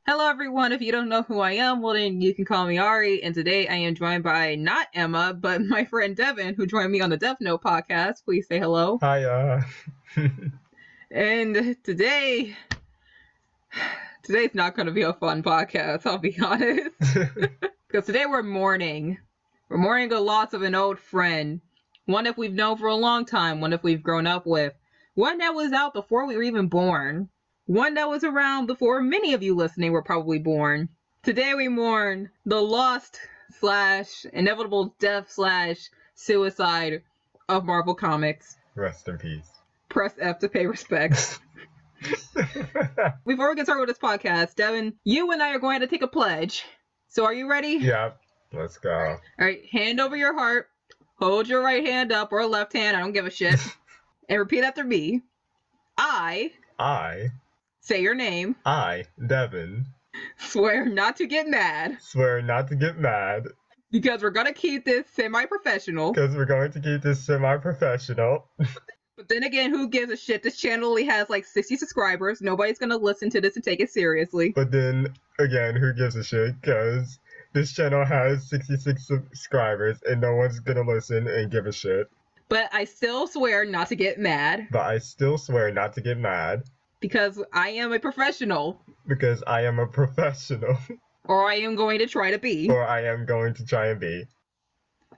Hello everyone, if you don't know who I am, well then you can call me Ari, and today I am joined by not Emma, but my friend Devon, who joined me on the Death Note podcast. Please say hello. Hi, And today's not going to be a fun podcast, I'll be honest. Because today we're mourning. We're mourning the loss of an old friend. One that we've known for a long time, one that we've grown up with. One that was out before we were even born. One that was around before many of you listening were probably born. Today we mourn the lost / inevitable death / suicide of Marvel Comics. Rest in peace. Press F to pay respects. Before we get started with this podcast, Devon, you and I are going to take a pledge. So are you ready? Yep. Let's go. All right, hand over your heart. Hold your right hand up or left hand. I don't give a shit. And repeat after me. I say your name. I, Devon. Swear not to get mad. Swear not to get mad. Because we're going to keep this semi-professional. Because we're going to keep this semi-professional. But then again, who gives a shit? This channel only has like 60 subscribers. Nobody's going to listen to this and take it seriously. But then again, who gives a shit? Because this channel has 66 subscribers and no one's going to listen and give a shit. But I still swear not to get mad. Because I am a professional. Because I am a professional. Or I am going to try to be.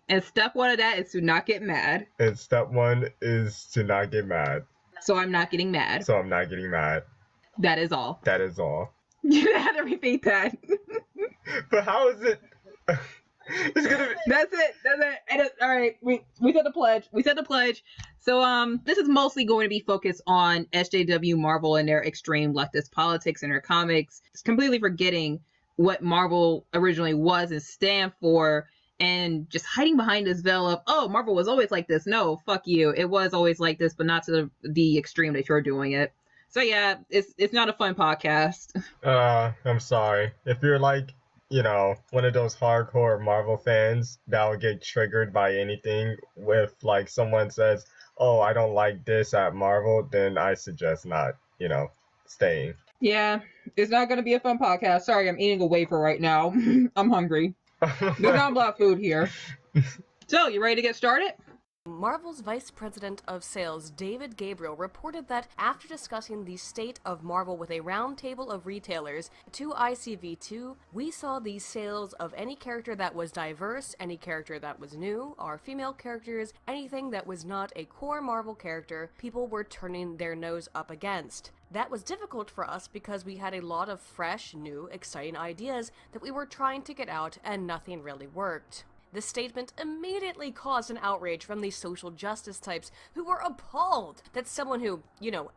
And step one of that is to not get mad. And step one is to not get mad. So I'm not getting mad. That is all. You had to repeat that. But how is it? It's gonna be... That's it. All right. We said the pledge. So this is mostly going to be focused on SJW Marvel and their extreme leftist politics in their comics. It's completely forgetting what Marvel originally was and stand for, and just hiding behind this veil of, oh, Marvel was always like this. No, fuck you. It was always like this, but not to the extreme that you're doing it. So yeah, it's not a fun podcast. I'm sorry. If you're like, one of those hardcore Marvel fans that will get triggered by anything with like someone says, oh, I don't like this at Marvel, then I suggest not, staying. Yeah, it's not going to be a fun podcast. Sorry, I'm eating a wafer right now. I'm hungry. There's not a lot of food here. So, you ready to get started? Marvel's Vice President of Sales, David Gabriel, reported that after discussing the state of Marvel with a roundtable of retailers to ICV2, we saw the sales of any character that was diverse, any character that was new, our female characters, anything that was not a core Marvel character, people were turning their nose up against. That was difficult for us because we had a lot of fresh, new, exciting ideas that we were trying to get out and nothing really worked. This statement immediately caused an outrage from the social justice types who were appalled that someone who,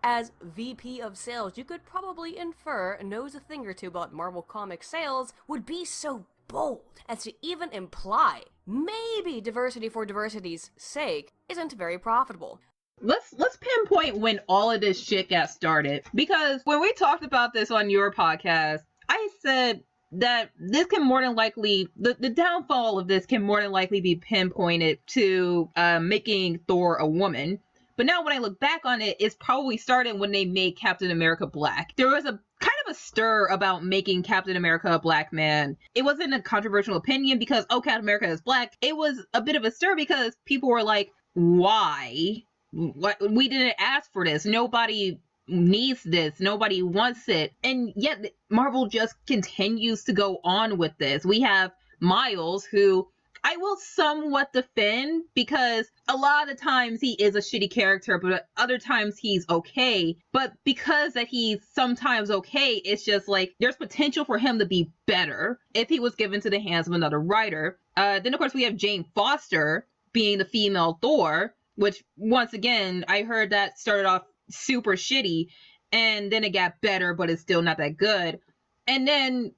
as VP of sales, you could probably infer knows a thing or two about Marvel Comics sales, would be so bold as to even imply maybe diversity for diversity's sake isn't very profitable. Let's pinpoint when all of this shit got started. Because when we talked about this on your podcast, I said that this can more than likely, the downfall of this can more than likely be pinpointed to making Thor a woman. But now when I look back on it, it's probably started when they made Captain America black. There was a kind of a stir about making Captain America a black man. It wasn't a controversial opinion because, oh, Captain America is black. It was a bit of a stir because people were like, why? What? We didn't ask for this. Nobody needs this. Nobody wants it. And yet Marvel just continues to go on with this. We have Miles, who I will somewhat defend because a lot of the times he is a shitty character, but other times he's okay. But because that he's sometimes okay, it's just like there's potential for him to be better if he was given to the hands of another writer. Then of course we have Jane Foster being the female Thor, which once again I heard that started off super shitty and then it got better, but it's still not that good. And then,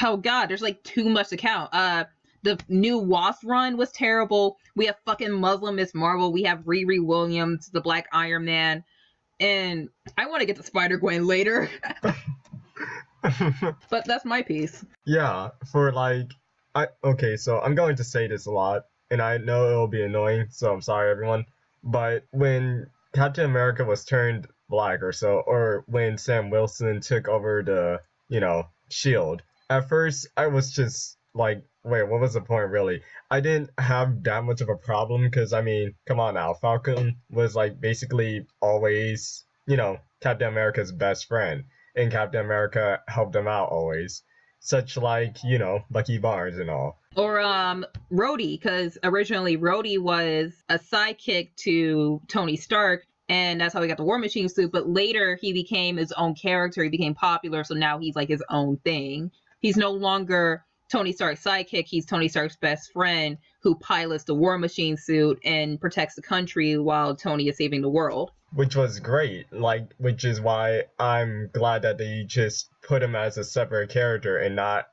oh god, there's like too much to count. The new Wasp run was terrible. We have fucking Muslim Miss Marvel. We have Riri Williams, the Black Iron Man. And I want to get to Spider-Gwen later. But that's my piece. Yeah, okay, so I'm going to say this a lot, and I know it'll be annoying, so I'm sorry everyone. But when Captain America was turned black or when Sam Wilson took over the Shield. At first, I was just like, wait, what was the point really? I didn't have that much of a problem because, I mean, come on now. Falcon was like basically always, Captain America's best friend. And Captain America helped him out always. Such like, Bucky Barnes and all. Or Rhodey, because originally Rhodey was a sidekick to Tony Stark, and that's how he got the War Machine suit, but later he became his own character, he became popular, so now he's like his own thing. He's no longer Tony Stark's sidekick, he's Tony Stark's best friend who pilots the War Machine suit and protects the country while Tony is saving the world. Which was great, which is why I'm glad that they just put him as a separate character and not,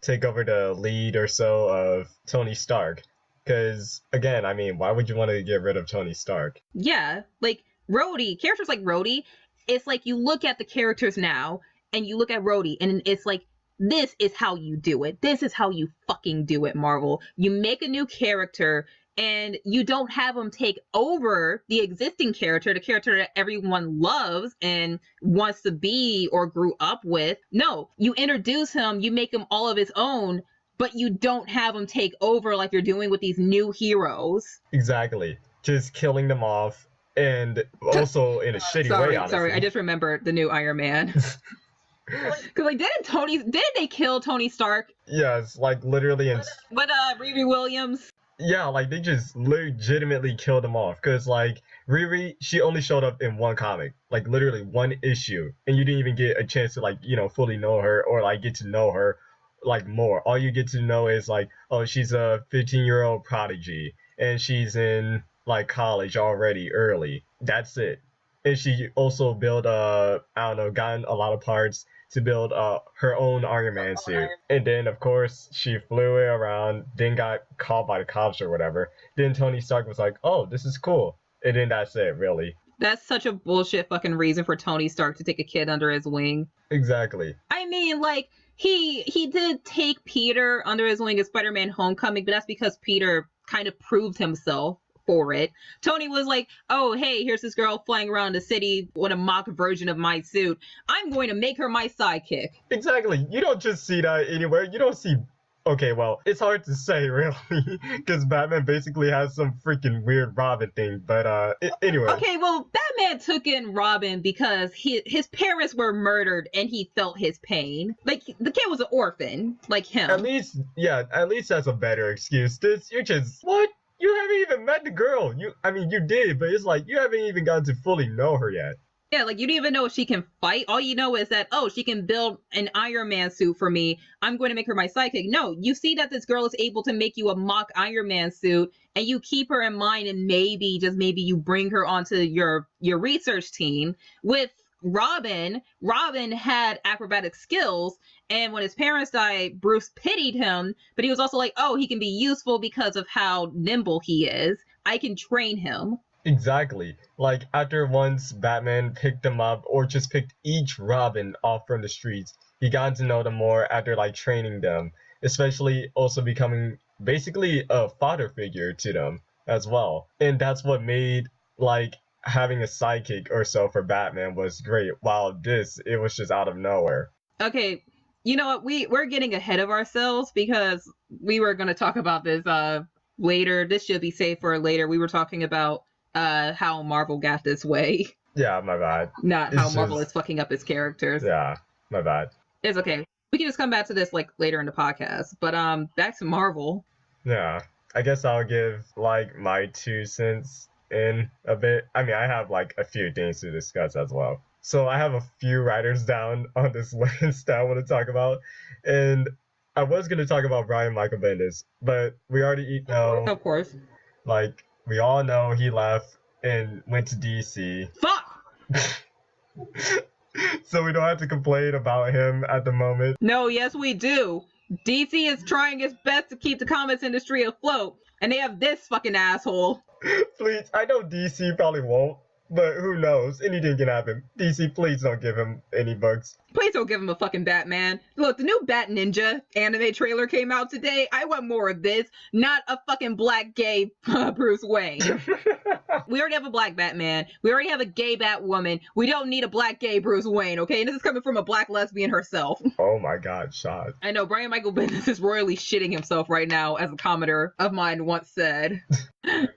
take over the lead or so of Tony Stark. Because, again, I mean, why would you want to get rid of Tony Stark? Yeah, like, Rhodey, characters like Rhodey, it's like you look at the characters now, and you look at Rhodey, and it's like, this is how you do it. This is how you fucking do it, Marvel. You make a new character, and you don't have him take over the existing character, the character that everyone loves and wants to be or grew up with. No, you introduce him, you make him all of his own, but you don't have him take over like you're doing with these new heroes. Exactly. Just killing them off, and also in a shitty way, honestly. Sorry, I just remembered the new Iron Man. Because, like, didn't they kill Tony Stark? Yes, like, literally. But Riri Williams? Yeah, like, they just legitimately killed him off. Because, like, Riri, she only showed up in one comic. Like, literally one issue. And you didn't even get a chance to, like, fully know her or, like, get to know her, like, more. All you get to know is, like, oh, she's a 15-year-old prodigy. And she's in, like, college already early. That's it. And she also built, gotten a lot of parts to build her own Iron Man suit. And then, of course, she flew it around, then got caught by the cops or whatever. Then Tony Stark was like, oh, this is cool. And then that's it, really. That's such a bullshit fucking reason for Tony Stark to take a kid under his wing. Exactly. I mean, like, he did take Peter under his wing in Spider-Man Homecoming, but that's because Peter kind of proved himself for it. Tony was like, oh, hey, here's this girl flying around the city with a mock version of my suit. I'm going to make her my sidekick. Exactly. You don't just see that anywhere. You don't see... Okay, well, it's hard to say, really, because Batman basically has some freaking weird Robin thing, but anyway. Okay, well, Batman took in Robin because his parents were murdered and he felt his pain. Like, the kid was an orphan, like him. At least that's a better excuse. You're just... What? You haven't even met the girl. You did, but it's like you haven't even gotten to fully know her yet. Yeah, like you don't even know if she can fight. All you know is that, oh, she can build an Iron Man suit for me. I'm going to make her my sidekick. No, you see that this girl is able to make you a mock Iron Man suit, and you keep her in mind, and maybe, just maybe, you bring her onto your research team. With Robin had acrobatic skills, and when his parents died, Bruce pitied him, but he was also like, oh, he can be useful because of how nimble he is. I can train him. Exactly. Like, after once Batman picked them up, or just picked each Robin off from the streets, he got to know them more after, like, training them, especially also becoming basically a father figure to them as well. And that's what made, like, having a sidekick or so for Batman was great, while it was just out of nowhere. Okay, you know what? We're getting ahead of ourselves because we were going to talk about this later. This should be saved for later. We were talking about how Marvel got this way. Yeah, my bad. Not how Marvel is fucking up its characters. Yeah, my bad. It's okay. We can just come back to this like later in the podcast. But back to Marvel. Yeah, I guess I'll give like my 2 cents in a bit. I mean, I have like a few things to discuss as well. So I have a few writers down on this list that I want to talk about, and I was going to talk about Brian Michael Bendis, but we already know. Of course. Like, we all know he left and went to DC. Fuck! So we don't have to complain about him at the moment. No, yes we do. DC is trying its best to keep the comics industry afloat, and they have this fucking asshole. Please, I know DC probably won't, but who knows? Anything can happen. DC, please don't give him any books. Please don't give him a fucking Batman. Look, the new Bat Ninja anime trailer came out today. I want more of this, not a fucking black gay Bruce Wayne. We already have a black Batman. We already have a gay Batwoman. We don't need a black gay Bruce Wayne, okay? And this is coming from a black lesbian herself. Oh my god, shot. I know, Brian Michael Bendis is royally shitting himself right now, as a commenter of mine once said.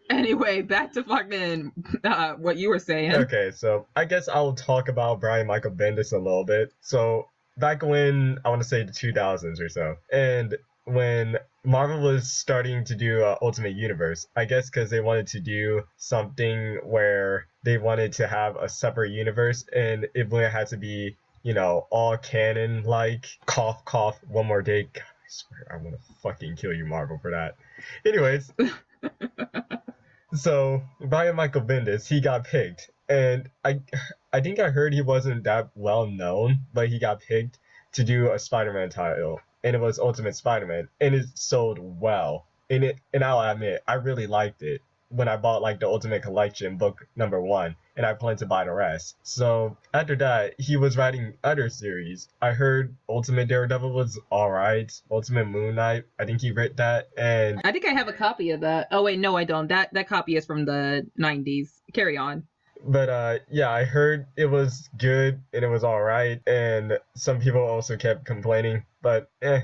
Anyway, back to fucking what you were saying. Okay, so I guess I'll talk about Brian Michael Bendis a little bit. So back when, I want to say the 2000s or so, and when Marvel was starting to do Ultimate Universe, I guess because they wanted to do something where they wanted to have a separate universe, and it wouldn't have to be, you know, all canon, like, cough, cough, one more day. God, I swear, I want to fucking kill you, Marvel, for that. Anyways, so Brian Michael Bendis, he got picked, and I think I heard he wasn't that well known, but he got picked to do a Spider-Man title. And it was Ultimate Spider-Man, and it sold well. And I'll admit, I really liked it when I bought like the Ultimate Collection book number 1, and I plan to buy the rest. So after that, he was writing other series. I heard Ultimate Daredevil was alright. Ultimate Moon Knight, I think he read that, and I think I have a copy of that. Oh wait, no, I don't. That copy is from the 90s. Carry on. But yeah, I heard it was good and it was alright, and some people also kept complaining, but I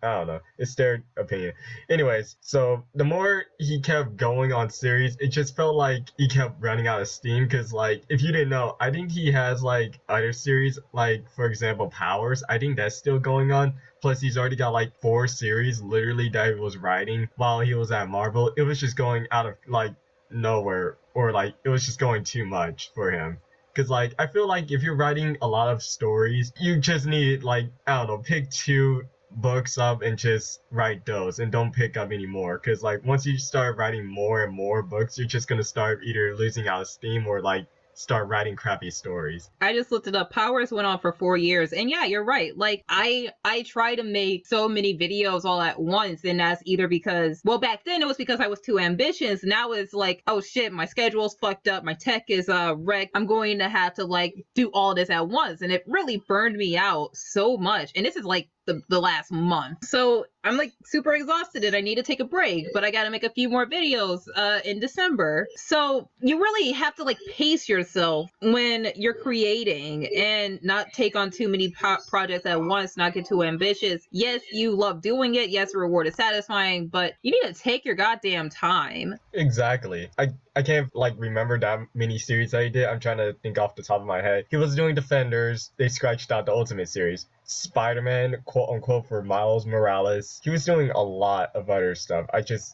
don't know. It's their opinion. Anyways, so the more he kept going on series, it just felt like he kept running out of steam, because like, if you didn't know, I think he has like other series, like for example Powers. I think that's still going on. Plus he's already got like 4 series literally that he was writing while he was at Marvel. It was just going out of like nowhere, or like it was just going too much for him. Because like, I feel like if you're writing a lot of stories, you just need like, I don't know, pick 2 books up and just write those, and don't pick up any more. Because like, once you start writing more and more books, you're just gonna start either losing out of steam or like start writing crappy stories. I just looked it up. Powers went on for 4 years, and yeah, you're right. Like, I try to make so many videos all at once, and that's either because, well, back then it was because I was too ambitious. Now it's like, oh shit, my schedule's fucked up, my tech is wrecked, I'm going to have to like do all this at once, and it really burned me out so much. And this is like the last month, so I'm like super exhausted and I need to take a break, but I gotta make a few more videos in December. So you really have to like pace yourself when you're creating and not take on too many projects at once, not get too ambitious. Yes, you love doing it, yes, the reward is satisfying, but you need to take your goddamn time. Exactly. I can't like remember that many series that he did. I'm trying to think off the top of my head. He was doing Defenders. They scratched out the Ultimate series. Spider-Man, quote unquote, for Miles Morales. He was doing a lot of other stuff.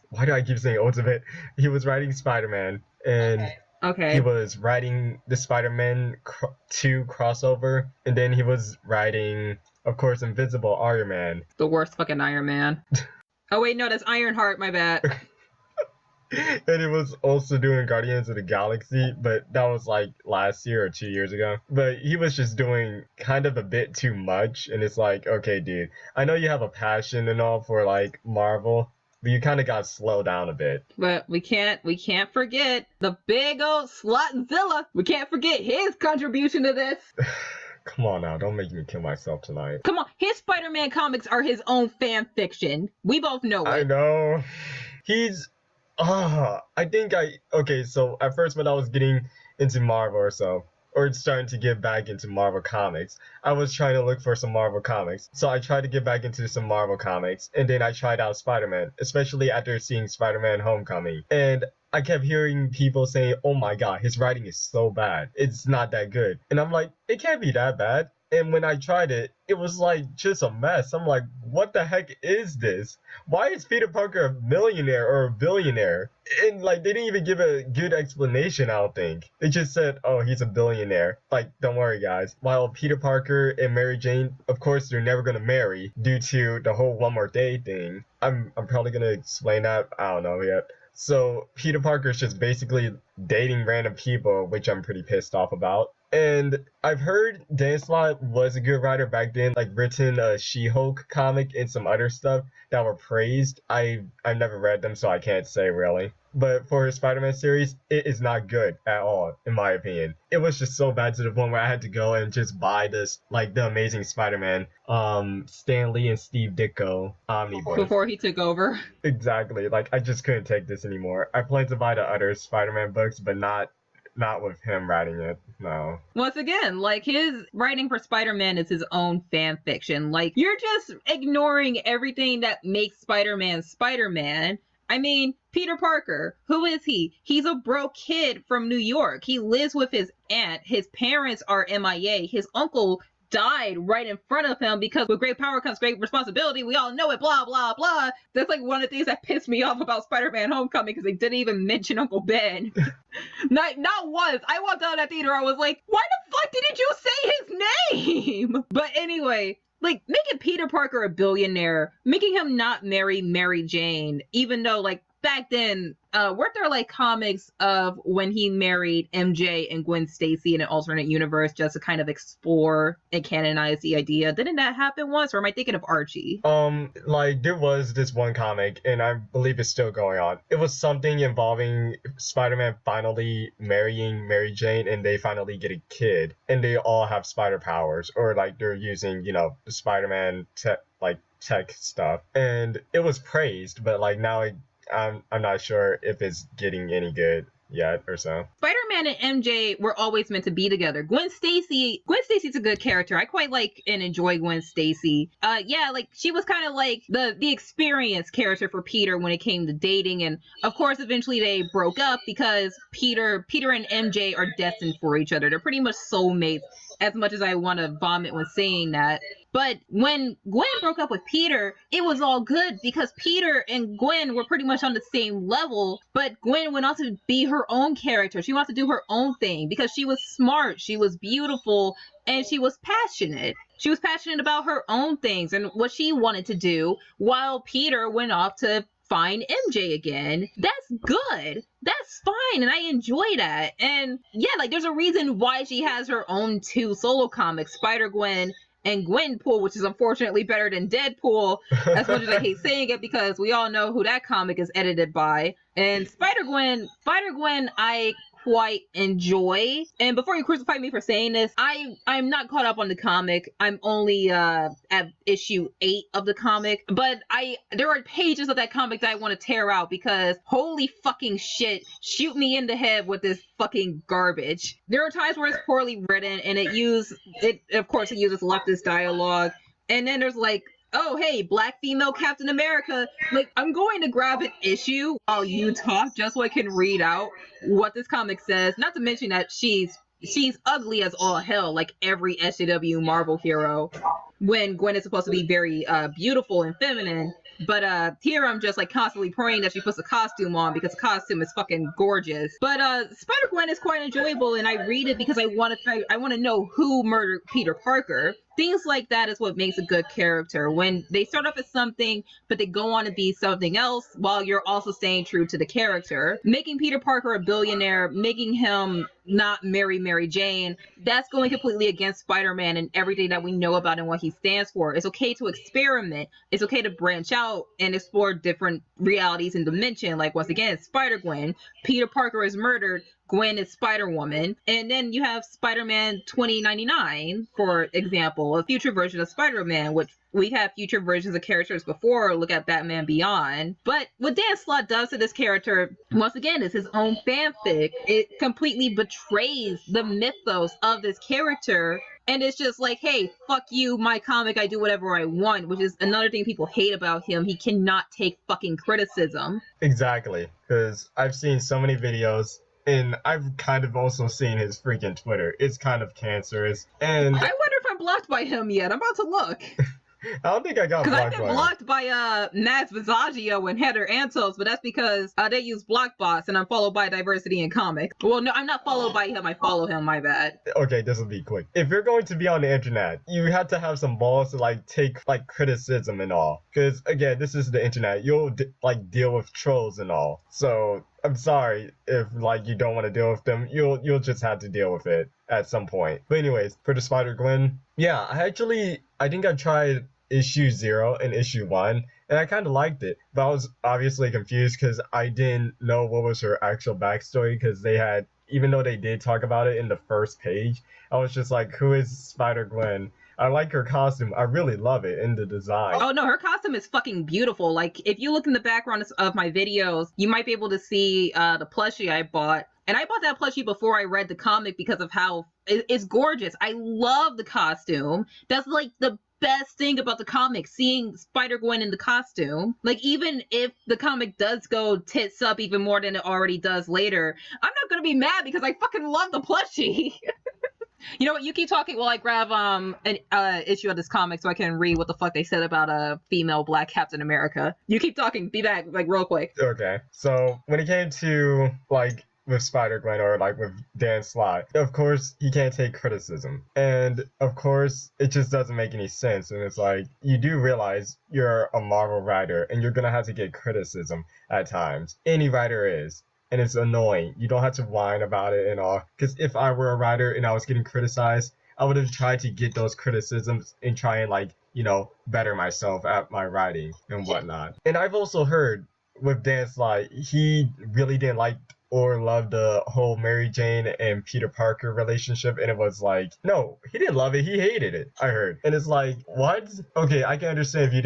Why do I keep saying Ultimate? He was writing Spider-Man, and okay. He was writing the Spider-Man 2 crossover, and then he was writing, of course, Invisible Iron Man. The worst fucking Iron Man. Oh wait, no, that's Ironheart, my bad. And he was also doing Guardians of the Galaxy, but that was like last year or 2 years ago. But he was just doing kind of a bit too much, and it's like, okay, dude, I know you have a passion and all for like Marvel, but you kind of got to slow down a bit. But we can't forget the big old Slotzilla. We can't forget his contribution to this. Come on now, don't make me kill myself tonight. Come on, his Spider-Man comics are his own fan fiction. We both know it. I know. Okay, so at first when I was getting into Marvel or starting to get back into Marvel comics, I was trying to look for some Marvel comics. So I tried to get back into some Marvel comics, and then I tried out Spider-Man, especially after seeing Spider-Man Homecoming. And I kept hearing people saying, oh my god, his writing is so bad. It's not that good. And I'm like, it can't be that bad. And when I tried it, it was like just a mess. I'm like, what the heck is this? Why is Peter Parker a millionaire or a billionaire? And like, they didn't even give a good explanation, I don't think. They just said, oh, he's a billionaire. Like, don't worry, guys. While Peter Parker and Mary Jane, of course, they're never gonna marry due to the whole one more day thing. I'm probably gonna explain that. I don't know yet. So Peter Parker is just basically dating random people, which I'm pretty pissed off about. And I've heard Dan Slott was a good writer back then, like written a She-Hulk comic and some other stuff that were praised. I've never read them, so I can't say really. but for his Spider-Man series, it is not good at all, in my opinion. It was just so bad to the point where I had to go and just buy this, like, the Amazing Spider-Man, Stan Lee and Steve Ditko omnibus. Before he took over. Exactly. Like, I just couldn't take this anymore. I plan to buy the other Spider-Man books, but not with him writing it. No. Once again, like, his writing for Spider-Man is his own fan fiction. Like, you're just ignoring everything that makes Spider-Man Spider-Man. I mean, Peter Parker, who is he? He's a broke kid from New York. He lives with his aunt. His parents are MIA. His uncle died right in front of him because with great power comes great responsibility. We all know it, blah, blah, blah. That's like one of the things that pissed me off about Spider-Man Homecoming, because they didn't even mention Uncle Ben. not once. I walked out of that theater, I was like, why the fuck didn't you say his name? But anyway, like, making Peter Parker a billionaire, making him not marry Mary Jane, even though, like, back then, weren't there, like, comics of when he married MJ and Gwen Stacy in an alternate universe just to kind of explore and canonize the idea? Didn't that happen once, or am I thinking of Archie? Like, there was this one comic, and I believe it's still going on. It was something involving Spider-Man finally marrying Mary Jane, and they finally get a kid, and they all have spider powers, or, like, they're using, you know, the Spider-Man tech stuff, and it was praised, but, like, now I'm not sure if it's getting any good yet or so. Spider-Man and MJ were always meant to be together. Gwen Stacy's a good character. I quite like and enjoy Gwen Stacy. Yeah, like, she was kind of like the experienced character for Peter when it came to dating, and of course eventually they broke up because Peter and MJ are destined for each other. They're pretty much soulmates, as much as I want to vomit when saying that. But when Gwen broke up with Peter, it was all good because Peter and Gwen were pretty much on the same level, but Gwen went on to be her own character. She wanted to do her own thing because she was smart, she was beautiful, and she was passionate. She was passionate about her own things and what she wanted to do, while Peter went off to find MJ again. That's good. That's fine, and I enjoy that. And yeah, like, there's a reason why she has her own 2 solo comics, Spider-Gwen and Gwenpool, which is unfortunately better than Deadpool, as much as I hate saying it, because we all know who that comic is edited by. And Spider-Gwen, I quite enjoy. And before you crucify me for saying this, I'm not caught up on the comic. I'm only at issue 8 of the comic, but there are pages of that comic that I want to tear out because holy fucking shit, shoot me in the head with this fucking garbage. There are times where it's poorly written and it uses leftist dialogue, and then there's like, oh, hey, black female Captain America. Like, I'm going to grab an issue while you talk just so I can read out what this comic says. Not to mention that she's ugly as all hell, like every SJW Marvel hero, when Gwen is supposed to be very beautiful and feminine. But here I'm just like constantly praying that she puts a costume on because the costume is fucking gorgeous. But Spider-Gwen is quite enjoyable, and I read it because I want to know who murdered Peter Parker. Things like that is what makes a good character. When they start off as something, but they go on to be something else while you're also staying true to the character. Making Peter Parker a billionaire, making him not marry Mary Jane, that's going completely against Spider-Man and everything that we know about and what he stands for. It's okay to experiment. It's okay to branch out and explore different realities and dimension. Like, once again, Spider-Gwen. Peter Parker is murdered. Gwen is Spider-Woman. And then you have Spider-Man 2099, for example, a future version of Spider-Man, which we have future versions of characters before. Look at Batman Beyond. But what Dan Slott does to this character, once again, is his own fanfic. It completely betrays the mythos of this character. And it's just like, hey, fuck you, my comic, I do whatever I want, which is another thing people hate about him. He cannot take fucking criticism. Exactly, because I've seen so many videos, and I've kind of also seen his freaking Twitter. It's kind of cancerous. And I wonder if I'm blocked by him yet. I'm about to look. I don't think I got blocked by him. Because I've been blocked by Max Visaggio and Heather Antos, but that's because they use Blockbots, and I'm followed by Diversity in Comics. Well, no, I'm not followed by him. I follow him. My bad. Okay, this will be quick. If you're going to be on the internet, you have to have some balls to like take like criticism and all. Because again, this is the internet. You'll like deal with trolls and all. So I'm sorry if like you don't want to deal with them. You'll just have to deal with it at some point. But anyways, for the Spider-Gwen, yeah, I think I tried issue 0 and issue 1, and I kind of liked it. But I was obviously confused because I didn't know what was her actual backstory, because they had, even though they did talk about it in the first page, I was just like, who is Spider-Gwen? I like her costume. I really love it in the design. Oh no, her costume is fucking beautiful. Like, if you look in the background of my videos, you might be able to see the plushie I bought. And I bought that plushie before I read the comic because of how it's gorgeous. I love the costume. That's like the best thing about the comic, seeing Spider-Gwen in the costume. Like, even if the comic does go tits up even more than it already does later, I'm not gonna be mad because I fucking love the plushie. You know what? You keep talking while I grab an issue of this comic so I can read what the fuck they said about a female Black Captain America. You keep talking. Be back, like, real quick. Okay. So when it came to, like, with Spider-Gwen or like with Dan Slott, of course he can't take criticism, and of course it just doesn't make any sense. And it's like, you do realize you're a Marvel writer and you're gonna have to get criticism at times. Any writer is. And it's annoying. You don't have to whine about it and all. Because if I were a writer and I was getting criticized, I would have tried to get those criticisms and try and, like, you know, better myself at my writing and whatnot. And I've also heard with Dan Slott, he really didn't like or love the whole Mary Jane and Peter Parker relationship, and it was like, no, he didn't love it, he hated it, I heard. And it's like, what? Okay, I can understand if you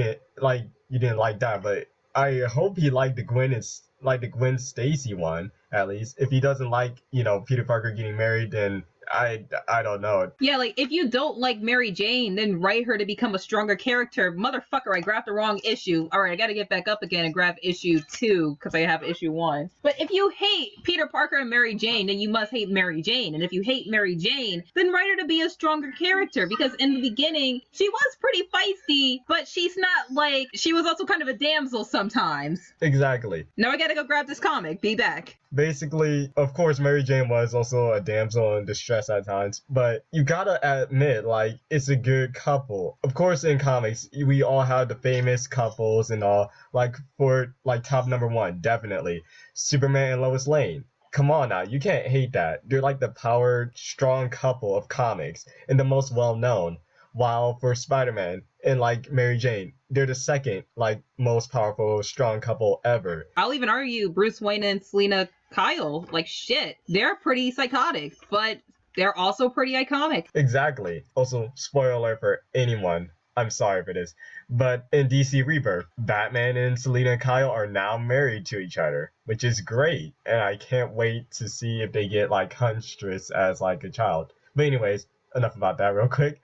didn't like that, but I hope he liked the Gwen Stacy one, at least. If he doesn't like, you know, Peter Parker getting married, then I don't know. Yeah, like, if you don't like Mary Jane, then write her to become a stronger character. Motherfucker, I grabbed the wrong issue. Alright, I gotta get back up again and grab issue 2, because I have issue 1. But if you hate Peter Parker and Mary Jane, then you must hate Mary Jane. And if you hate Mary Jane, then write her to be a stronger character, because in the beginning, she was pretty feisty, but she's not, like, she was also kind of a damsel sometimes. Exactly. Now I gotta go grab this comic. Be back. Basically, of course, Mary Jane was also a damsel in distress at times, but you gotta admit, like, it's a good couple. Of course, in comics, we all have the famous couples and all. Like, for, like, top number 1, definitely, Superman and Lois Lane. Come on now, you can't hate that. They're like the powered, strong couple of comics and the most well-known. While for Spider-Man and, like, Mary Jane, they're the second, like, most powerful, strong couple ever. I'll even argue Bruce Wayne and Selina Kyle, like, shit, they're pretty psychotic, but they're also pretty iconic. Exactly. Also, spoiler alert for anyone, I'm sorry for this, but in DC Rebirth, Batman and Selina Kyle are now married to each other, which is great, and I can't wait to see if they get, like, huntress as, like, a child. But anyways, enough about that real quick.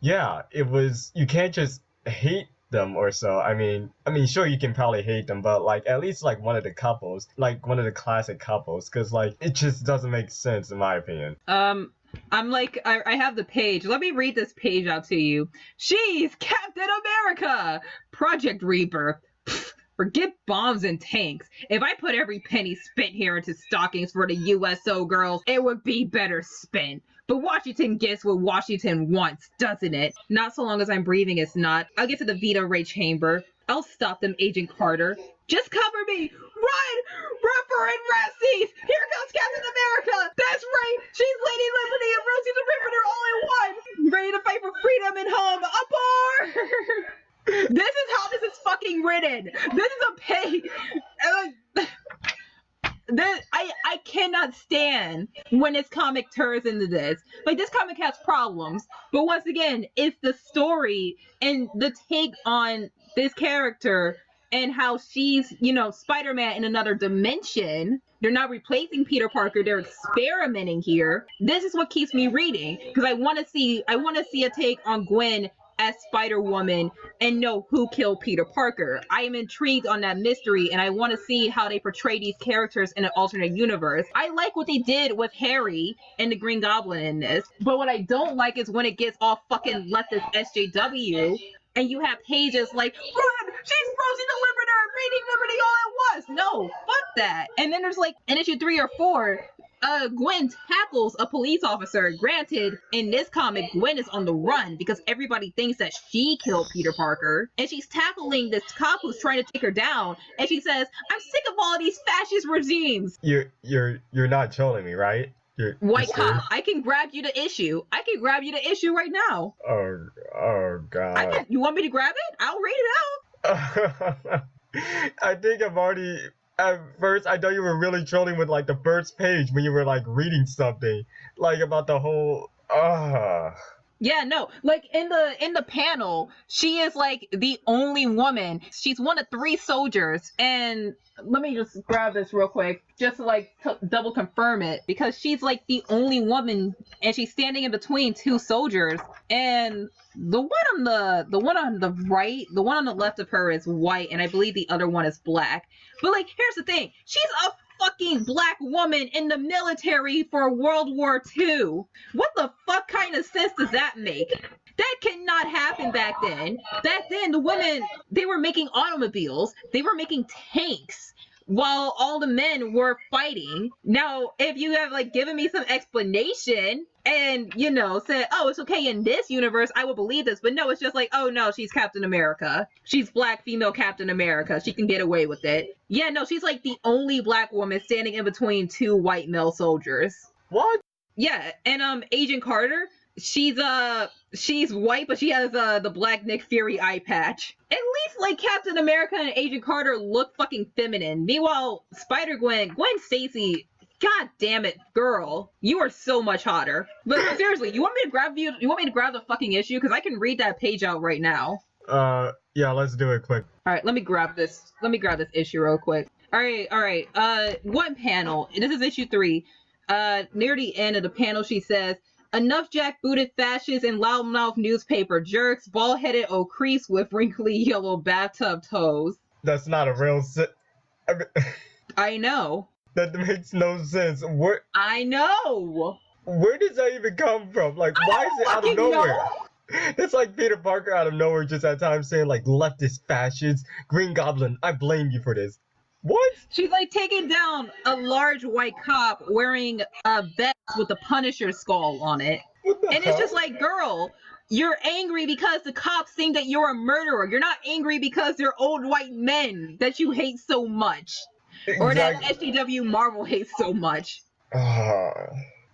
Yeah, it was, you can't just hate them or so. I mean, sure, you can probably hate them, but, like, at least, like, one of the couples, like, one of the classic couples, because, like, it just doesn't make sense in my opinion. I'm like, I have the page. Let me read this page out to you. She's Captain America! Project Rebirth. Forget bombs and tanks. If I put every penny spent here into stockings for the USO girls, it would be better spent. But Washington gets what Washington wants, doesn't it? Not so long as I'm breathing, it's not. I'll get to the Vito Ray chamber. I'll stop them, Agent Carter. Just cover me! Run! Ripper and Rasties! Here comes Captain America! That's right! She's Lady Liberty and Rosie the Riveter all in one! Ready to fight for freedom and home! Aboard! This is how this is fucking written! This is a page! I cannot stand when this comic turns into this. Like, this comic has problems, but once again, it's the story and the take on this character and how she's, you know, Spider-Man in another dimension. They're not replacing Peter Parker, they're experimenting here. This is what keeps me reading, because I want to see a take on Gwen as Spider-Woman and know who killed Peter Parker. I am intrigued on that mystery, and I want to see how they portray these characters in an alternate universe. I like what they did with Harry and the Green Goblin in this, but what I don't like is when it gets all fucking leftist SJW, and you have pages like, run! She's Rosie the Liberator! Reading Liberty all at once! No, fuck that! And then there's, like, in issue 3 or 4, Gwen tackles a police officer. Granted, in this comic, Gwen is on the run because everybody thinks that she killed Peter Parker. And she's tackling this cop who's trying to take her down. And she says, I'm sick of all of these fascist regimes. You're not trolling me, right? White cop, I can grab you the issue. I can grab you the issue right now. Oh God. You want me to grab it? I'll read it out. I think I've already. At first, I thought you were really trolling with like the first page when you were like reading something, like about the whole. Yeah, no, like in the panel, she is like the only woman. She's one of 3 soldiers, and let me just grab this real quick, just to like double confirm it, because she's like the only woman, and she's standing in between 2 soldiers, and the one on the right, the one on the left of her is white, and I believe the other one is black. But like, here's the thing, she's a fucking black woman in the military for World War II. What the fuck kind of sense does that make? That cannot happen back then. Back then, the women, they were making automobiles, they were making tanks, while all the men were fighting. Now, if you have like given me some explanation and, you know, said, oh, it's okay in this universe, I would believe this. But no, it's just like, oh no, she's Captain America. She's black female Captain America. She can get away with it. Yeah, no, she's like the only black woman standing in between 2 white male soldiers. What? Yeah, and Agent Carter, she's white, but she has the black Nick Fury eye patch. At least like Captain America and Agent Carter look fucking feminine. Meanwhile, Gwen Stacy, god damn it, girl, you are so much hotter. But seriously, you want me to grab the fucking issue? Because I can read that page out right now. Yeah, let's do it quick. All right, let me grab this issue real quick. All right. One panel. This is issue 3. Near the end of the panel, she says, enough jackbooted fascists and loudmouth newspaper jerks, bald-headed O'Crease with wrinkly yellow bathtub toes. That's not a real I know. That makes no sense. I know. Where does that even come from? Like, why is it out of nowhere? It's like Peter Parker out of nowhere just at times saying like leftist fascists, Green Goblin, I blame you for this. What? She's like taking down a large white cop wearing a vest with a Punisher skull on it. And it's just like, girl, you're angry because the cops think that you're a murderer. You're not angry because they're old white men that you hate so much. Exactly. Or that SJW Marvel hates so much.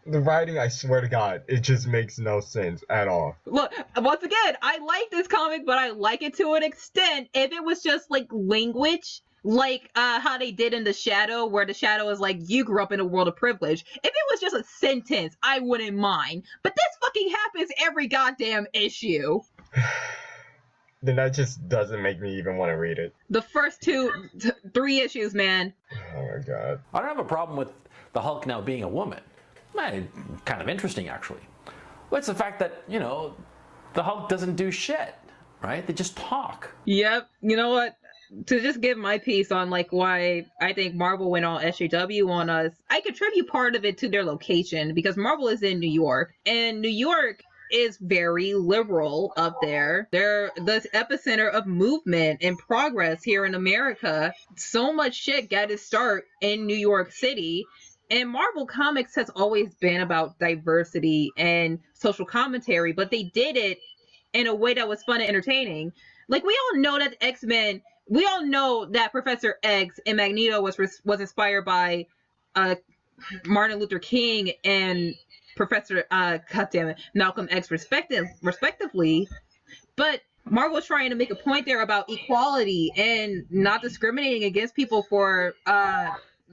The writing, I swear to God, it just makes no sense at all. Look, once again, I like this comic, but I like it to an extent. If it was just like language, like how they did in The Shadow, where The Shadow is like, you grew up in a world of privilege. If it was just a sentence, I wouldn't mind. But this fucking happens every goddamn issue. Then that just doesn't make me even want to read it. The first 3 issues, man. Oh my God. I don't have a problem with the Hulk now being a woman. Kind of interesting, actually. But it's the fact that, you know, the Hulk doesn't do shit, right? They just talk. Yep. You know what? To just give my piece on like why I think Marvel went all SJW on us, I contribute part of it to their location, because Marvel is in New York, and New York is very liberal up there. They're the epicenter of movement and progress here in America. So much shit got to start in New York City. And Marvel Comics has always been about diversity and social commentary, but they did it in a way that was fun and entertaining. Like, we all know that X-Men, we all know that Professor X and Magneto was inspired by Martin Luther King and Professor Malcolm X respectively. But Marvel was trying to make a point there about equality and not discriminating against people for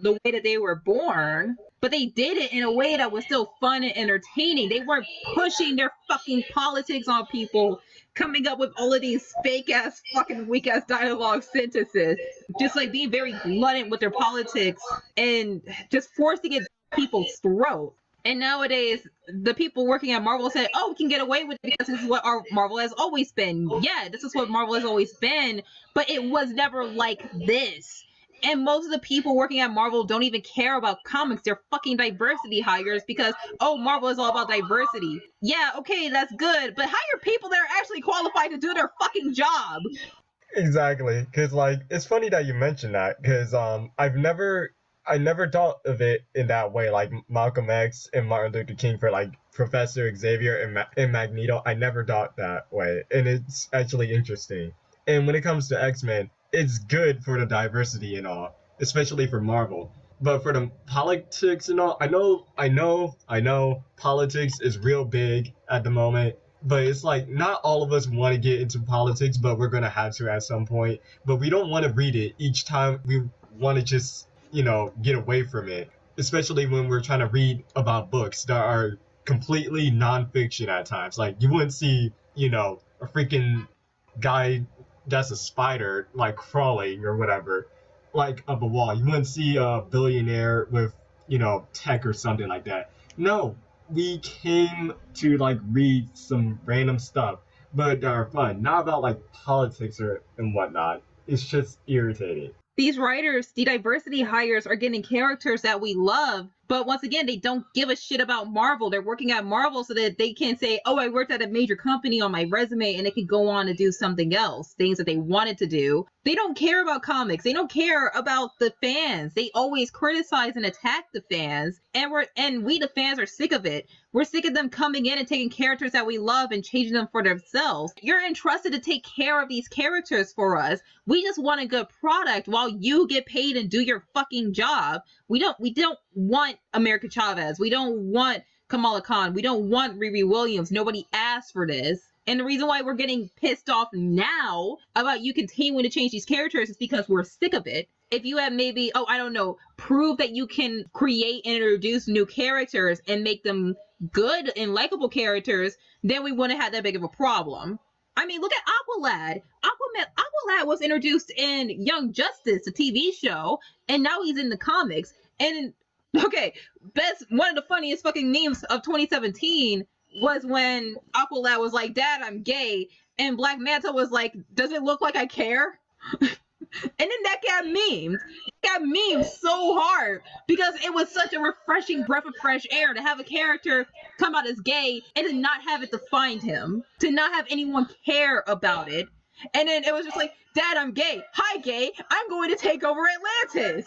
the way that they were born, but they did it in a way that was still fun and entertaining. They weren't pushing their fucking politics on people, coming up with all of these fake ass fucking weak ass dialogue sentences, just like being very blunt with their politics and just forcing it down people's throat. And nowadays, the people working at Marvel said, oh, we can get away with it because this is what our Marvel has always been. Yeah, this is what Marvel has always been, but it was never like this. And most of the people working at Marvel don't even care about comics. They're fucking diversity hires because, oh, Marvel is all about diversity. Yeah, okay, that's good, but hire people that are actually qualified to do their fucking job. Exactly, because, like, it's funny that you mentioned that, because I never thought of it in that way, like Malcolm X and Martin Luther King for, like, Professor Xavier and Magneto. I never thought that way, and it's actually interesting. And when it comes to X-Men, it's good for the diversity and all, especially for Marvel. But for the politics and all, I know politics is real big at the moment. But it's like not all of us want to get into politics, but we're gonna have to at some point. But we don't want to read it each time. We want to just, get away from it. Especially when we're trying to read about books that are completely nonfiction at times. Like you wouldn't see, a freaking guy that's a spider like crawling or whatever, like up a wall. You wouldn't see a billionaire with, tech or something like that. No, we came to like read some random stuff, but that are fun, not about like politics and whatnot. It's just irritating. These writers, the diversity hires are getting characters that we love, but once again, they don't give a shit about Marvel. They're working at Marvel so that they can say, oh, I worked at a major company on my resume, and they can go on to do something else, things that they wanted to do. They don't care about comics. They don't care about the fans. They always criticize and attack the fans, and we the fans are sick of it. We're sick of them coming in and taking characters that we love and changing them for themselves. You're entrusted to take care of these characters for us. We just want a good product while you get paid and do your fucking job. We don't want America Chavez. We don't want Kamala Khan. We don't want Riri Williams. Nobody asked for this. And the reason why we're getting pissed off now about you continuing to change these characters is because we're sick of it. If you have maybe, prove that you can create and introduce new characters and make them good and likable characters, then we wouldn't have that big of a problem. I mean, look at Aqualad. Aqualad was introduced in Young Justice, a TV show, and now he's in the comics. And, okay, one of the funniest fucking memes of 2017 was when Aqualad was like, Dad, I'm gay. And Black Manta was like, does it look like I care? And then that got memed. It got memed so hard because it was such a refreshing breath of fresh air to have a character come out as gay and to not have it define him, to not have anyone care about it. And then it was just like, Dad, I'm gay. Hi, gay. I'm going to take over Atlantis.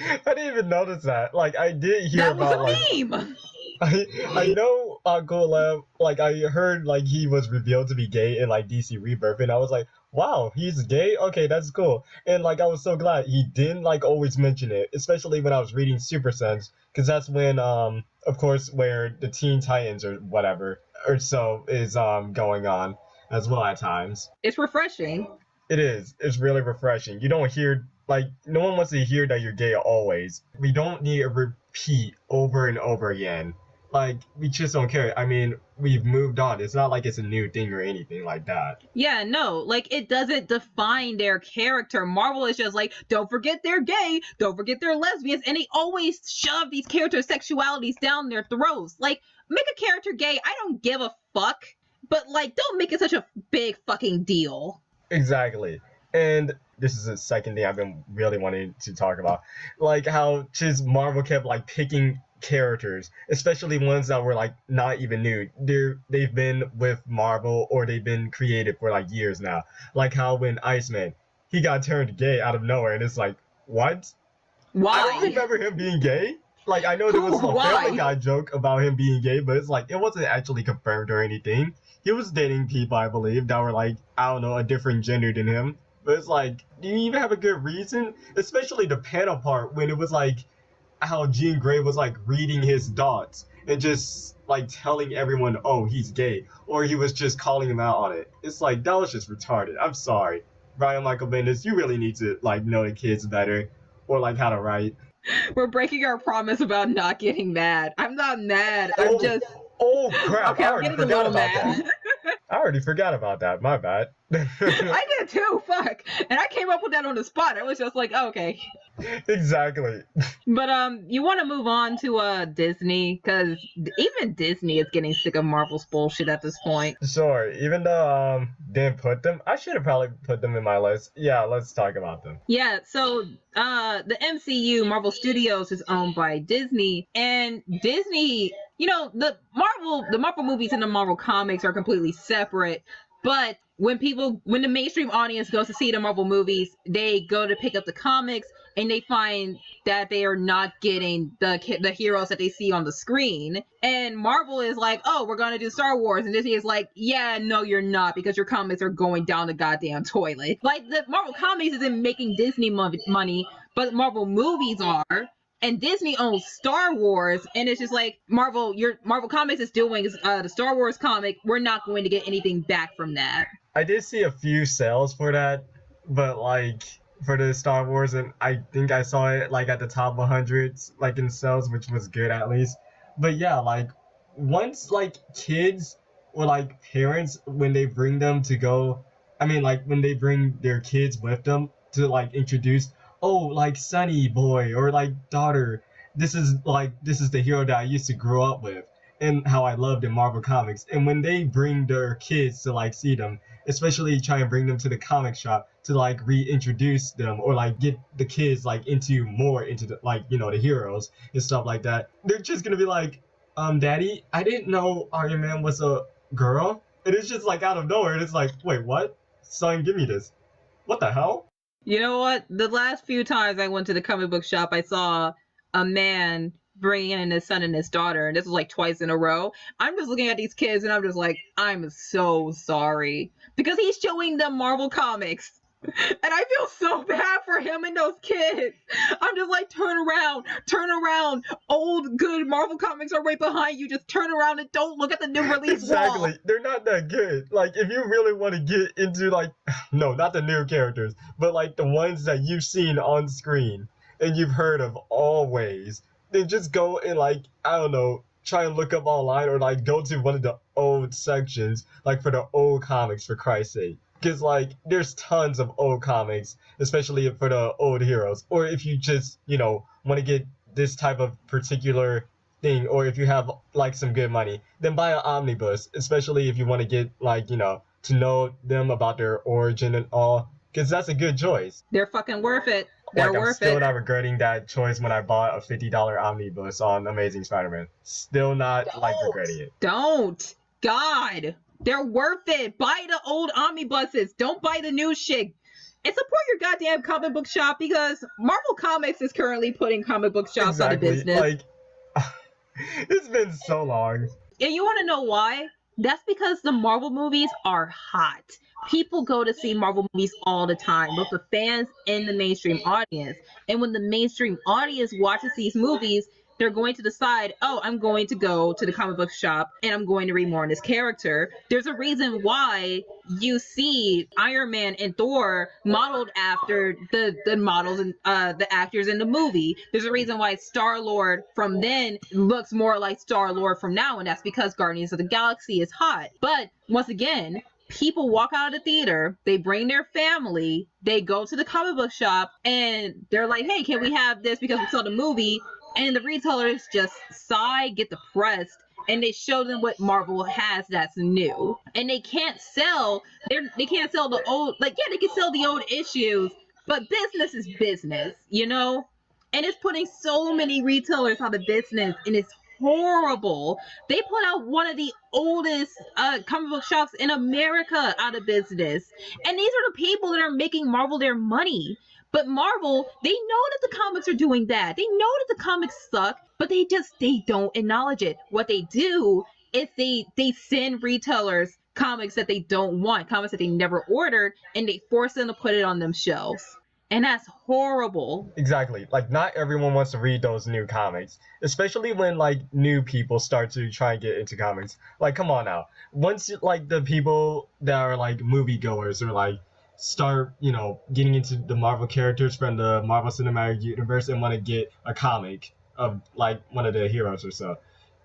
I didn't even notice that. Like, I did hear about, that was a meme. I know Aqualad, like, I heard, like, he was revealed to be gay in, like, DC Rebirth, and I was like, wow, he's gay? Okay, that's cool. And, like, I was so glad he didn't, like, always mention it, especially when I was reading Super Sense, because that's when, of course, where the Teen Titans or whatever, or so, is, going on as well at times. It's refreshing. It is. It's really refreshing. You don't hear, like, no one wants to hear that you're gay always. We don't need a repeat over and over again. Like, we just don't care. I mean, we've moved on. It's not like it's a new thing or anything like that. Yeah, no, like, it doesn't define their character. Marvel is just like, don't forget they're gay, don't forget they're lesbians, and they always shove these characters' sexualities down their throats. Like, make a character gay, I don't give a fuck, but, like, don't make it such a big fucking deal. Exactly. And this is the second thing I've been really wanting to talk about. Like, how just Marvel kept, like, picking characters, especially ones that were like not even new. They've been with Marvel or they've been created for like years now. Like how when Iceman, he got turned gay out of nowhere, and it's like, what? Why? I don't remember him being gay. Like, I know there was a Family Guy joke about him being gay, but it's like it wasn't actually confirmed or anything. He was dating people, I believe, that were like, I don't know, a different gender than him. But it's like, do you even have a good reason? Especially the panel part when it was like how Jean Grey was like reading his thoughts and just like telling everyone, oh, he's gay, or he was just calling him out on it. It's like, that was just retarded. I'm sorry, Brian Michael Bendis, you really need to like know the kids better, or like how to write. We're breaking our promise about not getting mad. I'm not mad. I'm just. Oh crap! Okay, I'm getting a little mad. I already forgot about that. My bad. I did too. Fuck. And I came up with that on the spot. I was just like, oh, okay. Exactly. But you want to move on to Disney, because even Disney is getting sick of Marvel's bullshit at this point. Sure. Even though didn't put them, I should have probably put them in my list. Yeah, let's talk about them. Yeah. So the MCU, Marvel Studios, is owned by Disney, and Disney. You know, the Marvel movies and the Marvel comics are completely separate, but when the mainstream audience goes to see the Marvel movies, they go to pick up the comics and they find that they are not getting the heroes that they see on the screen. And Marvel is like, oh, we're gonna do Star Wars, and Disney is like, yeah, no, you're not, because your comics are going down the goddamn toilet. Like, the Marvel comics isn't making Disney money, but Marvel movies are. And Disney owns Star Wars, and it's just like, Marvel Comics is doing the Star Wars comic. We're not going to get anything back from that. I did see a few sales for that, but like for the Star Wars, and I think I saw it like at the top 100s, like in sales, which was good at least. But yeah, like once like kids or like parents, when they bring them to go, I mean like when they bring their kids with them to like introduce, oh, like Sonny boy or like daughter, this is the hero that I used to grow up with and how I loved in Marvel Comics. And when they bring their kids to like see them, especially try and bring them to the comic shop to like reintroduce them or like get the kids like into the like, you know, the heroes and stuff like that, they're just gonna be like, Daddy, I didn't know Iron Man was a girl. And it's just like out of nowhere, and it's like, wait, what? Son, give me this. What the hell? You know what? The last few times I went to the comic book shop, I saw a man bringing in his son and his daughter, and this was like twice in a row. I'm just looking at these kids, and I'm just like, I'm so sorry. Because he's showing them Marvel Comics. And I feel so bad for him and those kids. I'm just like, turn around. Old, good Marvel Comics are right behind you. Just turn around and don't look at the new release exactly. wall. They're not that good. Like, if you really want to get into, like, no, not the new characters, but, like, the ones that you've seen on screen and you've heard of always, then just go and, like, I don't know, try and look up online or, like, go to one of the old sections, like, for the old comics, for Christ's sake. Because, like, there's tons of old comics, especially for the old heroes. Or if you just, you know, want to get this type of particular thing, or if you have, like, some good money, then buy an omnibus, especially if you want to get, like, you know, to know them about their origin and all. Because that's a good choice. They're fucking worth it. They're like, worth I'm still it. not regretting that choice when I bought a $50 omnibus on Amazing Spider-Man. Still not, like, regretting it. Don't. God. They're worth it. Buy the old omnibuses. Don't buy the new shit. And support your goddamn comic book shop, because Marvel Comics is currently putting comic book shops out of business. Like, it's been so long. And you want to know why? That's because the Marvel movies are hot. People go to see Marvel movies all the time, both the fans and the mainstream audience. And when the mainstream audience watches these movies, they're going to decide, oh, I'm going to go to the comic book shop and I'm going to read more on this character. There's a reason why you see Iron Man and Thor modeled after the models and the actors in the movie. There's a reason why Star-Lord from then looks more like Star-Lord from now, and that's because Guardians of the Galaxy is hot. But once again, people walk out of the theater, they bring their family, they go to the comic book shop, and they're like, hey, can we have this because we saw the movie? And the retailers just sigh, get depressed, and they show them what Marvel has that's new. And they can't sell the old, like, yeah, they can sell the old issues, but business is business, you know? And it's putting so many retailers out of business, and it's horrible. They put out one of the oldest comic book shops in America out of business. And these are the people that are making Marvel their money. But Marvel, they know that the comics are doing that. They know that the comics suck, but they don't acknowledge it. What they do is they send retailers comics that they don't want, comics that they never ordered, and they force them to put it on them shelves. And that's horrible. Exactly. Like, not everyone wants to read those new comics, especially when, like, new people start to try and get into comics. Like, come on now. Once, like, the people that are, like, moviegoers or, like, start, you know, getting into the Marvel characters from the Marvel Cinematic Universe and want to get a comic of, like, one of the heroes or so.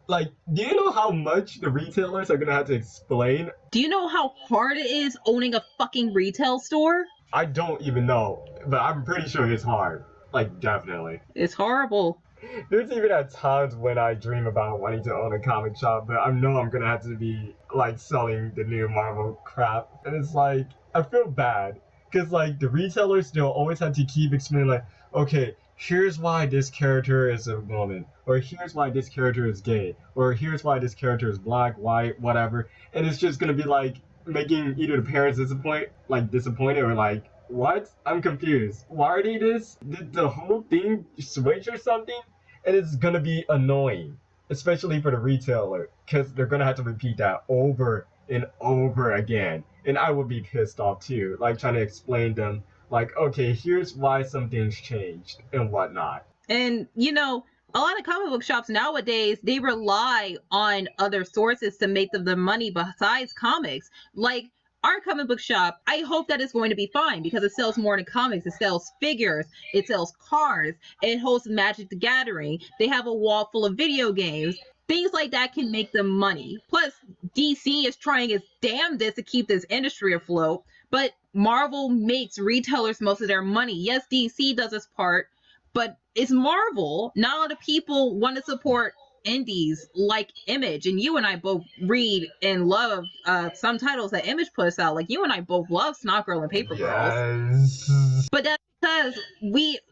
Like, do you know how much the retailers are going to have to explain? Do you know how hard it is owning a fucking retail store? I don't even know, but I'm pretty sure it's hard. Like, definitely. It's horrible. There's even at times when I dream about wanting to own a comic shop, but I know I'm going to have to be, like, selling the new Marvel crap. And it's like, I feel bad. Because, like, the retailers, they'll always have to keep explaining, like, okay, here's why this character is a woman. Or here's why this character is gay. Or here's why this character is black, white, whatever. And it's just going to be like, making either the parents disappointed or like, what? I'm confused. Why are they this? Did the whole thing switch or something? And it's gonna be annoying, especially for the retailer, because they're gonna have to repeat that over and over again. And I would be pissed off too, like trying to explain them, like, okay, here's why some things changed and whatnot. And, you know, a lot of comic book shops nowadays, they rely on other sources to make them the money besides comics. Like, our comic book shop, I hope that it's going to be fine because it sells more than comics. It sells figures, it sells cars, it hosts Magic the Gathering, they have a wall full of video games. Things like that can make them money. Plus, DC is trying its damnedest to keep this industry afloat, but Marvel makes retailers most of their money. Yes, DC does its part, but it's Marvel. Not a lot of people want to support indies like Image, and you and I both read and love some titles that Image puts out. Like, you and I both love Snot Girl and Paper Girls. But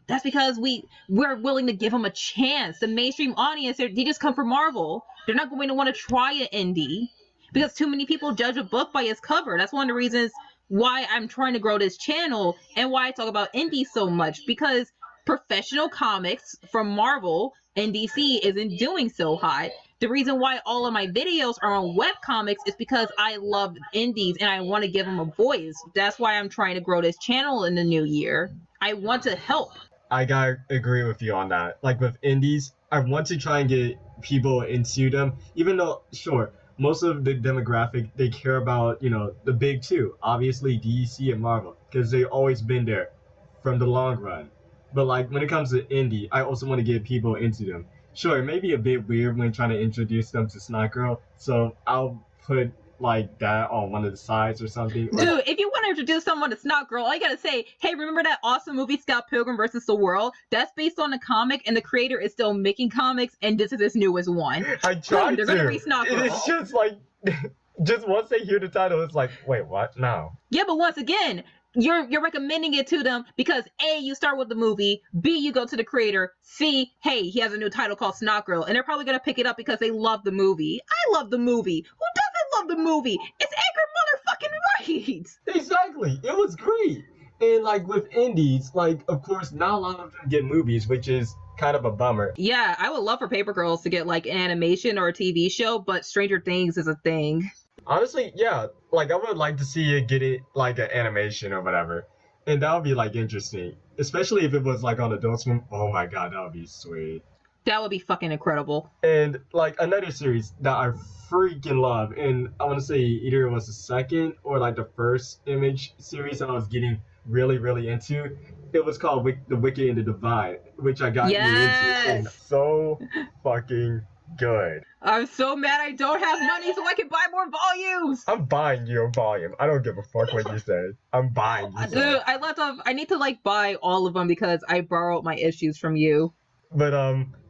that's because we're willing to give them a chance. The mainstream audience, they just come from Marvel. They're not going to want to try an indie because too many people judge a book by its cover. That's one of the reasons why I'm trying to grow this channel and why I talk about indies so much, because professional comics from Marvel and DC isn't doing so hot. The reason why all of my videos are on webcomics is because I love indies and I want to give them a voice. That's why I'm trying to grow this channel in the new year. I want to help. I gotta agree with you on that. Like with indies, I want to try and get people into them, even though, sure, most of the demographic, they care about, you know, the big two, obviously DC and Marvel, because they've always been there from the long run. But like when it comes to indie, I also want to get people into them. Sure, it may be a bit weird when trying to introduce them to Snot Girl, so I'll put like that on one of the sides or something. Dude, if you want to introduce someone to Snot Girl, all you gotta say, hey, remember that awesome movie Scott Pilgrim vs. the World? That's based on a comic, and the creator is still making comics, and this is his newest one. I tried They're gonna be Snot Girl. It's just like, just once they hear the title, it's like, wait, what? No. Yeah, but once again, you're recommending it to them because A, you start with the movie, B, you go to the creator, C, hey, he has a new title called Snot Girl, and they're probably gonna pick it up because they love the movie. I love the movie. Who doesn't love the movie? It's Edgar motherfucking Wright. Exactly. It was great. And like with indies, like of course not a lot of them get movies, which is kind of a bummer. Yeah, I would love for Paper Girls to get like an animation or a TV show, but Stranger Things is a thing. Honestly, yeah, like I would like to see it get it like an animation or whatever, and that would be like interesting, especially if it was like on Adult Swim. Oh my god, that would be sweet. That would be fucking incredible. And like another series that I freaking love, and I want to say either it was the second or like the first Image series that I was getting really into. It was called The Wicked and the Divine, which I got you into, and so fucking good. I'm so mad I don't have money so I can buy more volumes. I'm buying you a volume. I don't give a fuck what you say. I'm buying you. Dude, I left off. I need to like buy all of them because I borrowed my issues from you. But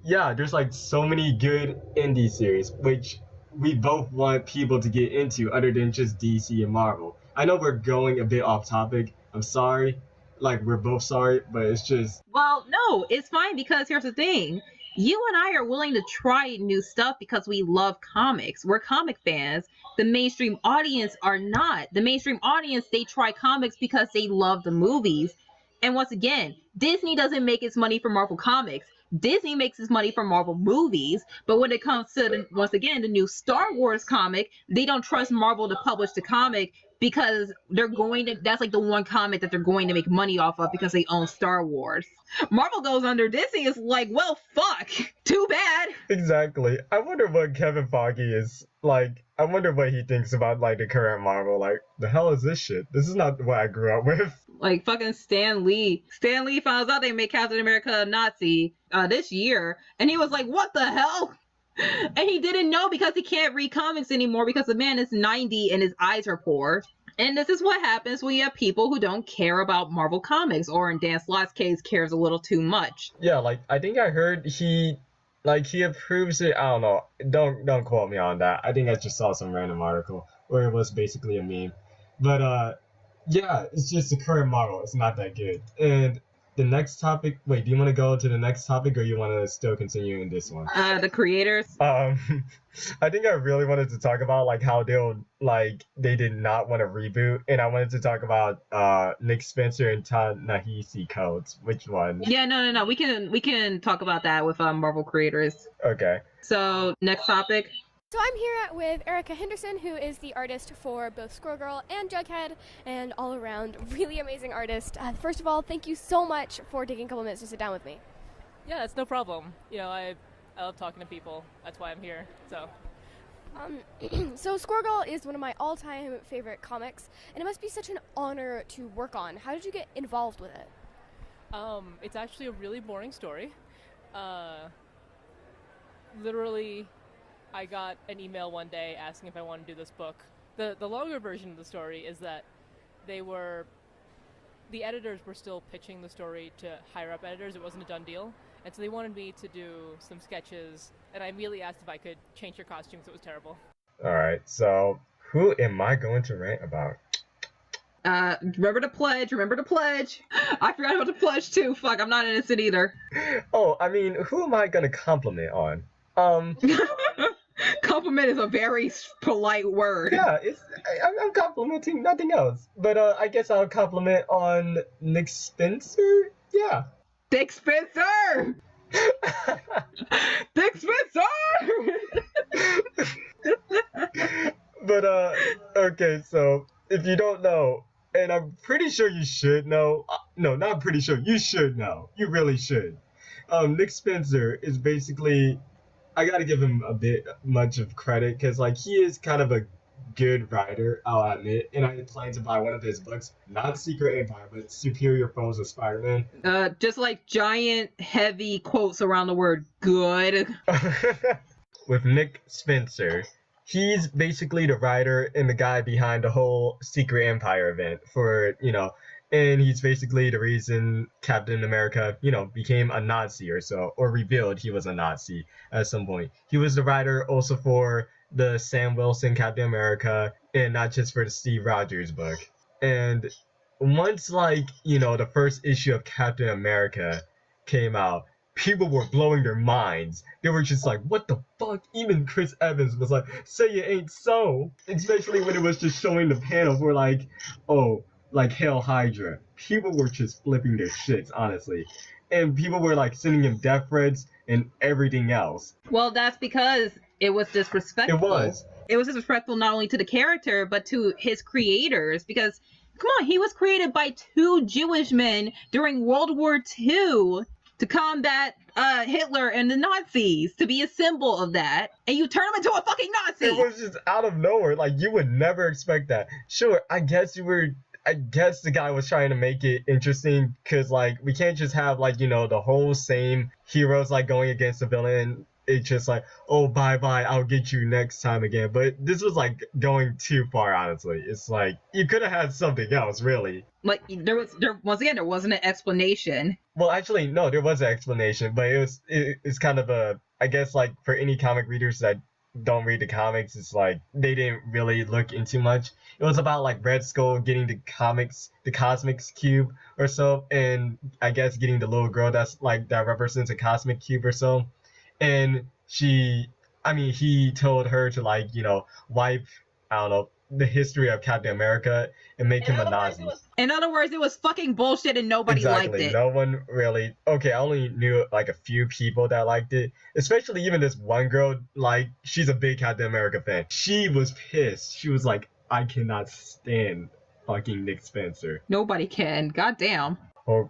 yeah, there's like so many good indie series which we both want people to get into other than just DC and Marvel. I know we're going a bit off topic. I'm sorry. Like we're both sorry, but it's just. Well, no, it's fine because here's the thing. You and I are willing to try new stuff because we love comics. We're comic fans. The mainstream audience are not. The mainstream audience, they try comics because they love the movies. And once again, Disney doesn't make its money from Marvel Comics. Disney makes its money from Marvel movies. But when it comes to, once again, the new Star Wars comic, they don't trust Marvel to publish the comic because that's like the one comic that they're going to make money off of because they own Star Wars. Marvel goes under, Disney is like, well, fuck, too bad. Exactly. I wonder what Kevin Feige is like. I wonder what he thinks about like the current Marvel. Like, the hell is this shit? This is not what I grew up with. Like fucking Stan Lee. Stan Lee finds out they made Captain America a Nazi this year, and he was like, what the hell? And he didn't know because he can't read comics anymore because the man is 90 and his eyes are poor. And this is what happens when you have people who don't care about Marvel Comics, or in Dan Slott's case, cares a little too much. Yeah, like I think I heard he approves it. I don't know. Don't quote me on that. I think I just saw some random article where it was basically a meme. But yeah, it's just the current Marvel. It's not that good. And the next topic. Wait, do you want to go to the next topic, or you want to still continue in this one? The creators. I think I really wanted to talk about like how they did not want to reboot, and I wanted to talk about Nick Spencer and Ta-Nehisi Coates. Which one? Yeah, no. We can talk about that with Marvel creators. Okay. So next topic. So I'm here with Erica Henderson, who is the artist for both Squirrel Girl and Jughead, and all around really amazing artist. First of all, thank you so much for taking a couple minutes to sit down with me. Yeah, it's no problem. You know, I love talking to people. That's why I'm here. So. So Squirrel Girl is one of my all-time favorite comics, and it must be such an honor to work on. How did you get involved with it? It's actually a really boring story. Literally, I got an email one day asking if I wanted to do this book. The longer version of the story is that the editors were still pitching the story to higher up editors. It wasn't a done deal. And so they wanted me to do some sketches, and I immediately asked if I could change your costumes. It was terrible. Alright, so who am I going to rant about? Remember to pledge. I forgot about the pledge too. Fuck, I'm not innocent either. Oh, I mean, who am I gonna compliment on? Compliment is a very polite word. Yeah, I'm complimenting nothing else. But I guess I'll compliment on Nick Spencer? Yeah. Dick Spencer! Dick Spencer! But okay, so if you don't know, and I'm pretty sure you should know, no, not pretty sure, you should know, you really should. Nick Spencer is basically, I gotta give him a bit much of credit, because like he is kind of a good writer, I'll admit, and I plan to buy one of his books, not Secret Empire, but Superior Foes of Spider-Man. Just like giant, heavy quotes around the word good. With Nick Spencer, he's basically the writer and the guy behind the whole Secret Empire event for, and he's basically the reason Captain America, became a Nazi or so, or revealed he was a Nazi at some point. He was the writer also for the Sam Wilson Captain America, and not just for the Steve Rogers book. And once, the first issue of Captain America came out, people were blowing their minds. They were just like, what the fuck? Even Chris Evans was like, say it ain't so. Especially when it was just showing the panel where Hail Hydra. People were just flipping their shits, honestly. And people were sending him death threats and everything else. Well, that's because it was disrespectful. It was. It was disrespectful not only to the character, but to his creators. Because, come on, he was created by two Jewish men during World War II to combat Hitler and the Nazis, to be a symbol of that. And you turn him into a fucking Nazi! It was just out of nowhere. You would never expect that. Sure, I guess the guy was trying to make it interesting, because we can't just have the whole same heroes going against the villain. It's just oh, bye, I'll get you next time again. But this was going too far, honestly. It's you could have had something else, really. There wasn't an explanation. Well, actually, no, there was an explanation, but it's kind of I guess for any comic readers that don't read the comics, it's they didn't really look into much. It was about Red Skull getting the Cosmic Cube or so, and I guess getting the little girl that's that represents a Cosmic Cube or so. And he told her to wipe, I don't know, the history of Captain America and make him a Nazi. In other words, it was fucking bullshit and nobody liked it. No one really. Okay, I only knew a few people that liked it. Especially even this one girl, she's a big Captain America fan. She was pissed. She was like, I cannot stand fucking Nick Spencer. Nobody can. Goddamn. Oh,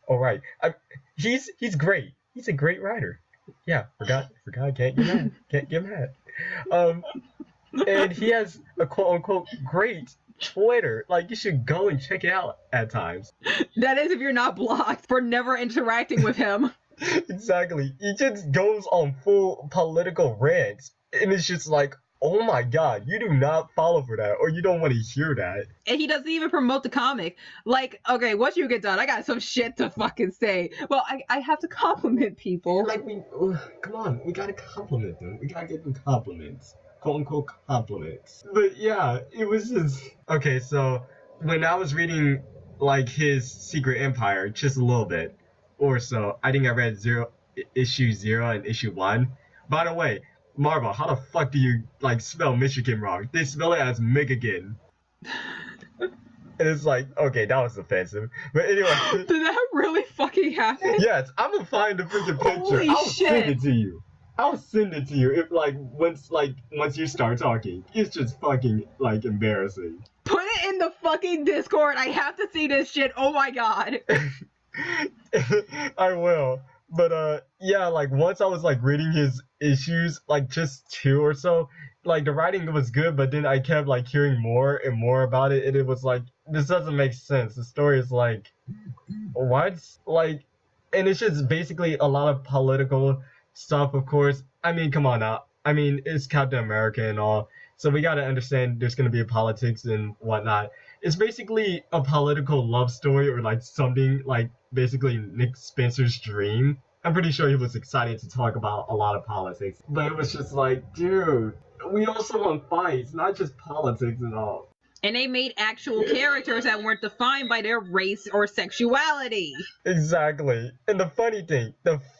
all right. He's great. He's a great writer. Yeah, forgot. Can't get mad. And he has a quote-unquote great Twitter. You should go and check it out at times. That is if you're not blocked for never interacting with him. Exactly. He just goes on full political rants. And it's just oh my god, you do not follow for that, or you don't want to hear that. And he doesn't even promote the comic. Okay, once you get done, I got some shit to fucking say. Well, I have to compliment people. Come on, we gotta compliment them. We gotta give them compliments. Quote-unquote compliments. But yeah, it was just... Okay, so when I was reading like his secret empire just a little bit or so. I think I read issue 0 and issue 1. By the way, Marvel, how the fuck do you like spell Michigan wrong? They spell it as Michigan. And it's like, okay, that was offensive. But anyway. Did that really fucking happen? Yes, I'm gonna find the freaking picture. Holy I'll shit. send it to you. I'll send it to you if once you start talking. It's just fucking like embarrassing. Put it in the fucking Discord. I have to see this shit. Oh my god. I will. But yeah, like once I was like reading his issues, like just 2 or so, like the writing was good, but then I kept like hearing more and more about it, and it was like, this doesn't make sense. The story is like, what? Like, and it's just basically a lot of political stuff, of course. I mean, come on now. I mean, it's Captain America and all, so we gotta understand there's gonna be politics and whatnot. It's basically a political love story, or like something like basically Nick Spencer's dream. I'm pretty sure he was excited to talk about a lot of politics, but it was just like, dude, we also want fights, not just politics and all. And they made actual characters that weren't defined by their race or sexuality. Exactly. And the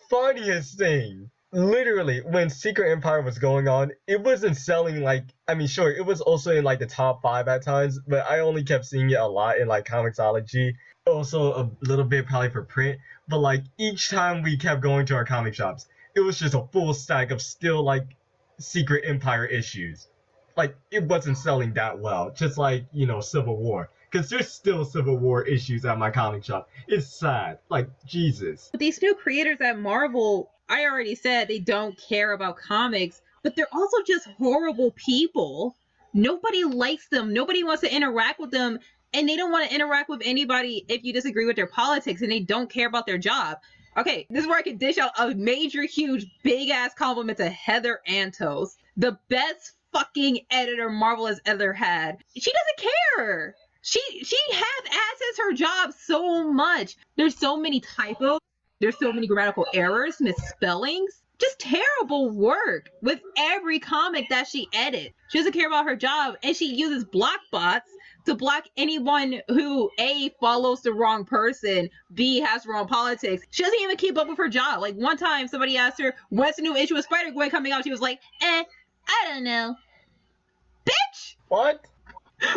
funniest thing, literally, when Secret Empire was going on, it wasn't selling like, I mean, sure, it was also in like the top 5 at times, but I only kept seeing it a lot in like Comixology. Also a little bit probably for print, but like each time we kept going to our comic shops, it was just a full stack of still like Secret Empire issues. Like, it wasn't selling that well, just like, you know, Civil War. Because there's still Civil War issues at my comic shop. It's sad. Like, Jesus. But these new creators at Marvel, I already said they don't care about comics, but they're also just horrible people. Nobody likes them. Nobody wants to interact with them. And they don't want to interact with anybody if you disagree with their politics, and they don't care about their job. Okay, this is where I can dish out a major, huge, big-ass compliment to Heather Antos. The best fucking editor Marvel has ever had. She doesn't care. She half-asses her job so much. There's so many typos. There's so many grammatical errors, misspellings. Just terrible work with every comic that she edits. She doesn't care about her job, and she uses block bots to block anyone who A, follows the wrong person, B, has wrong politics. She doesn't even keep up with her job. Like, one time somebody asked her, when's the new issue of Spider-Gwen coming out? She was like, I don't know. Bitch! What?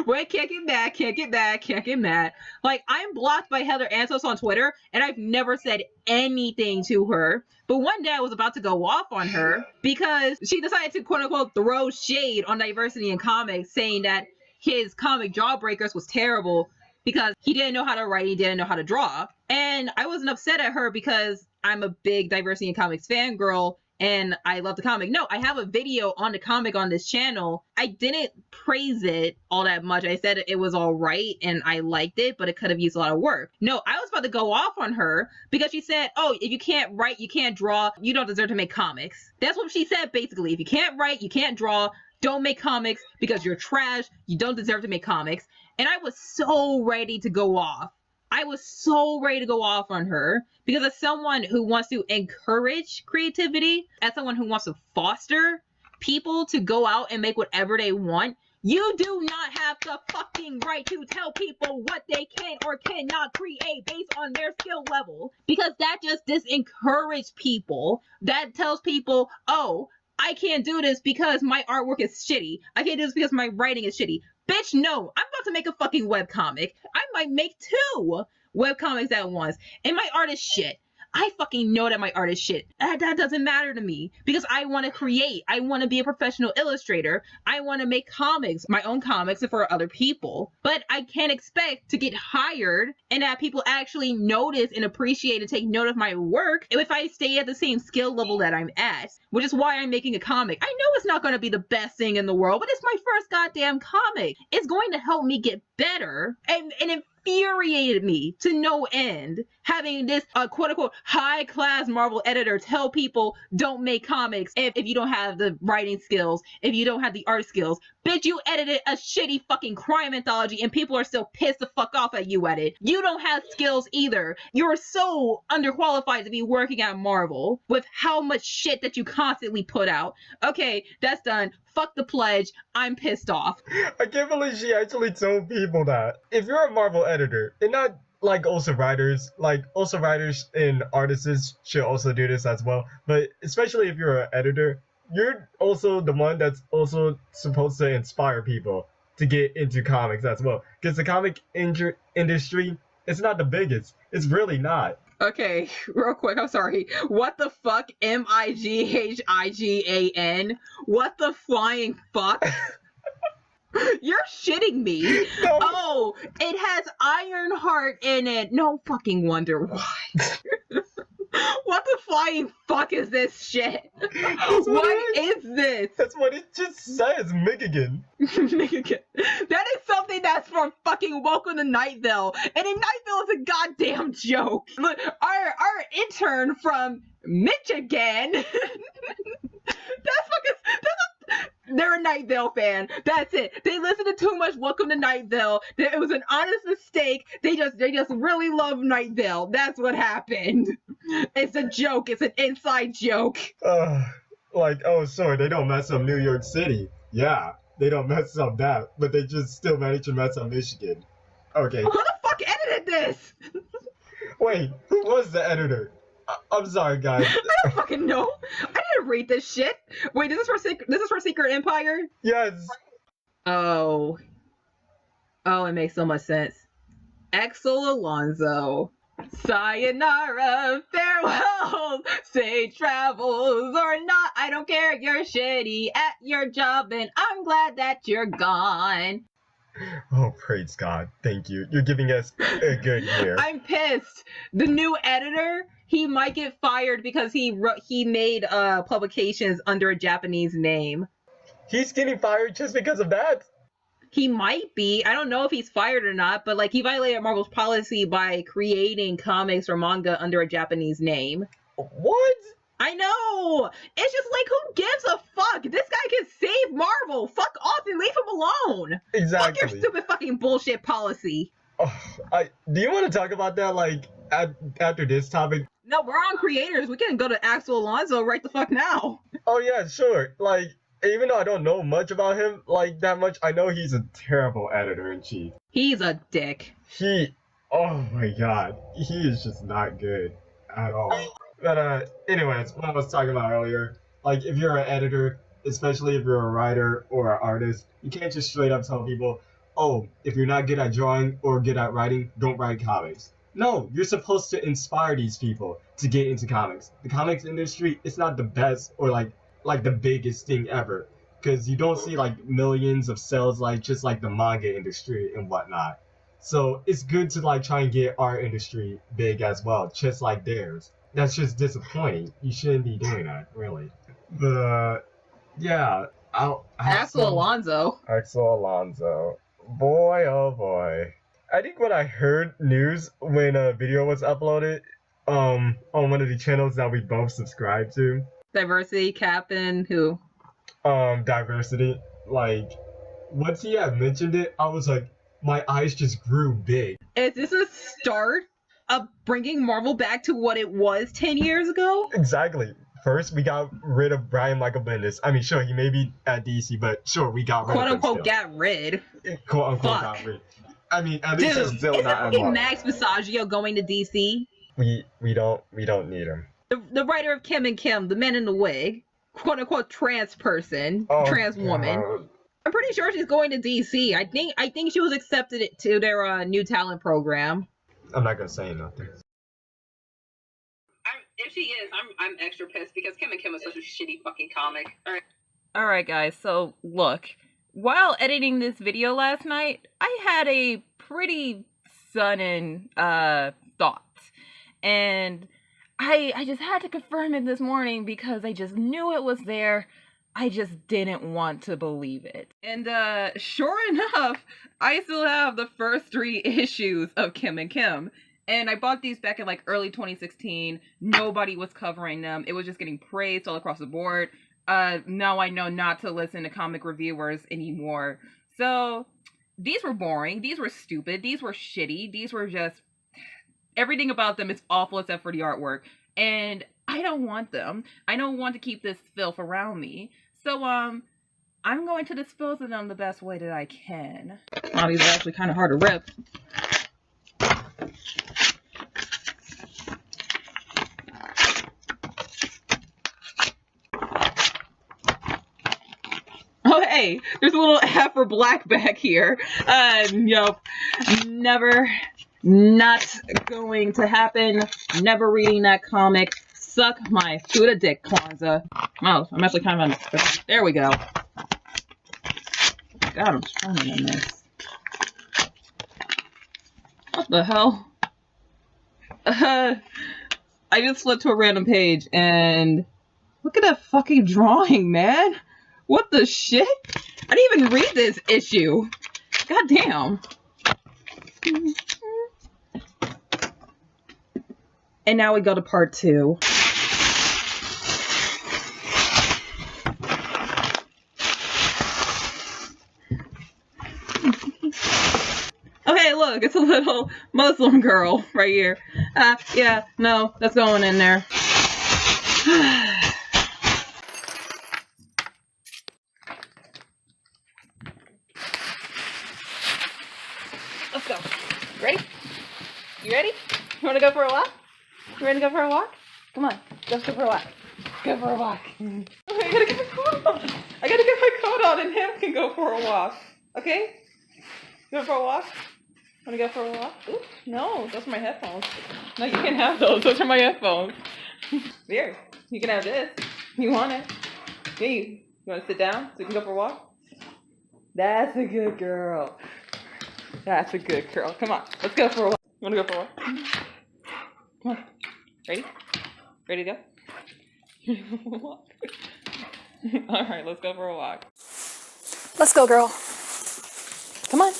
Wait, can't get mad. Like, I'm blocked by Heather Antos on Twitter, and I've never said anything to her. But one day I was about to go off on her because she decided to, quote-unquote, throw shade on diversity in comics, saying that his comic Jawbreakers was terrible because he didn't know how to write, he didn't know how to draw. And I wasn't upset at her because I'm a big diversity in comics fangirl and I love the comic. No, I have a video on the comic on this channel. I didn't praise it all that much. I said it was all right and I liked it, but it could have used a lot of work. No, I was about to go off on her because she said, oh, if you can't write, you can't draw, you don't deserve to make comics. That's what she said, basically. If you can't write, you can't draw, don't make comics because you're trash, you don't deserve to make comics. And I was so ready to go off. I was so ready to go off on her because as someone who wants to encourage creativity, as someone who wants to foster people to go out and make whatever they want, you do not have the fucking right to tell people what they can or cannot create based on their skill level, because that just disencourages people. That tells people, oh, I can't do this because my artwork is shitty. I can't do this because my writing is shitty. Bitch, no. I'm about to make a fucking webcomic. I might make 2 webcomics at once. And my art is shit. I fucking know that my art is shit. That doesn't matter to me because I want to create. I want to be a professional illustrator. I want to make comics, my own comics for other people. But I can't expect to get hired and have people actually notice and appreciate and take note of my work if I stay at the same skill level that I'm at, which is why I'm making a comic. I know it's not going to be the best thing in the world, but it's my first goddamn comic. It's going to help me get better and infuriated me to no end having this quote-unquote high-class Marvel editor tell people don't make comics if you don't have the writing skills, if you don't have the art skills. Bitch, you edited a shitty fucking crime anthology and people are still pissed the fuck off at you at it. You don't have skills either. You're so underqualified to be working at Marvel with how much shit that you constantly put out. Okay, that's done. Fuck the pledge. I'm pissed off. I can't believe she actually told people that. If you're a Marvel editor, and not like also writers and artists should also do this as well, but especially if you're an editor, you're also the one that's also supposed to inspire people to get into comics as well. Because the comic industry, it's not the biggest. It's really not. Okay, real quick, I'm sorry. What the fuck? MIGHIGAN? What the flying fuck? You're shitting me. No. Oh, it has Ironheart in it. No fucking wonder why. What the flying fuck is this shit? What is this? That's what it just says, Michigan. That is something that's from fucking Welcome to Night Vale. And in Night Vale is a goddamn joke. Look, our intern from Michigan. They're a Night Vale fan. That's it. They listened to too much Welcome to Night Vale. It was an honest mistake. They just really love Night Vale. That's what happened. It's a joke. It's an inside joke. Like, oh, sorry, they don't mess up New York City. Yeah, they don't mess up that, but they just still manage to mess up Michigan. Okay. Who the fuck edited this? Wait, who was the editor? I'm sorry, guys. I don't fucking know. I didn't read this shit. Wait, this is for Secret Empire? Yes. Oh, it makes so much sense. Axel Alonso. Sayonara, farewell, safe travels or not, I don't care, you're shitty at your job and I'm glad that you're gone. Oh, praise God. Thank you. You're giving us a good year. I'm pissed. The new editor, he might get fired because he made publications under a Japanese name. He's getting fired just because of that? He might be. I don't know if he's fired or not, but like he violated Marvel's policy by creating comics or manga under a Japanese name. What? I know. It's just like, who gives a fuck? This guy can save Marvel. Fuck off and leave him alone. Exactly. Fuck your stupid fucking bullshit policy. Oh, do you want to talk about that like after this topic? No, we're on creators. We can go to Axel Alonso right the fuck now. Oh yeah, sure. Like, even though I don't know much about him like that much, I know he's a terrible editor-in-chief. He's a dick. Oh my God, he is just not good at all. But anyways, what I was talking about earlier, like if you're an editor, especially if you're a writer or an artist, you can't just straight up tell people, oh, if you're not good at drawing or good at writing, don't write comics. No, you're supposed to inspire these people to get into comics. The comics industry, it's not the best or like the biggest thing ever, because you don't see like millions of sales like just like the manga industry and whatnot. So it's good to like try and get our industry big as well, just like theirs. That's just disappointing. You shouldn't be doing that, really. But yeah, Axel Alonso. Boy, oh boy. I think when I heard news when a video was uploaded on one of the channels that we both subscribe to. Diversity Captain who? Diversity. Like, once he had mentioned it, I was like, my eyes just grew big. Is this a start of bringing Marvel back to what it was 10 years ago? Exactly. First, we got rid of Brian Michael Bendis. I mean, sure, he may be at DC, but sure, we got rid of him. Quote unquote, got rid. Quote unquote, Fuck. got rid. I mean, at least Dude, it's still not isn't Max Masaggio going to DC? We don't need him. The writer of Kim and Kim, the man in the wig, quote unquote trans person, trans woman. I'm pretty sure she's going to DC. I think she was accepted to their new talent program. I'm not gonna say nothing. If she is, I'm extra pissed because Kim and Kim is such a shitty fucking comic. All right, guys. So look, while editing this video last night, I had a pretty sudden thought, and I just had to confirm it this morning because I just knew it was there. I just didn't want to believe it. And sure enough, I still have the first 3 issues of Kim and Kim. And I bought these back in like early 2016. Nobody was covering them. It was just getting praised all across the board. now I know not to listen to comic reviewers anymore. So these were boring. These were stupid. These were shitty. These were just, everything about them is awful except for the artwork. And I don't want them. I don't want to keep this filth around me. So, I'm going to dispose of them the best way that I can. Oh, these are actually kind of hard to rip. Oh, hey, there's a little Afro black back here. Nope. Never. Not going to happen. Never reading that comic. Suck my Fuda dick, Kwanzaa. Oh, I'm actually kind of on. There we go. God, I'm struggling in this. What the hell? I just flipped to a random page and look at that fucking drawing, man. What the shit? I didn't even read this issue. God damn. And now we go to part 2. Okay, look, it's a little Muslim girl right here. Yeah, no, that's going in there. Let's go. Ready? You ready? You want to go for a walk? You ready to go for a walk? Come on, let's go for a walk. Go for a walk. I gotta get my coat on. I gotta get my coat on and him can go for a walk. Okay? Go for a walk? Wanna go for a walk? Ooh, no, those are my headphones. No, you can have those. Those are my headphones. Here, you can have this. You want it? Here, you wanna sit down so you can go for a walk? That's a good girl. That's a good girl. Come on, let's go for a walk. You wanna go for a walk? Come on. Ready? Ready to go? Alright, let's go for a walk. Let's go, girl. Come on.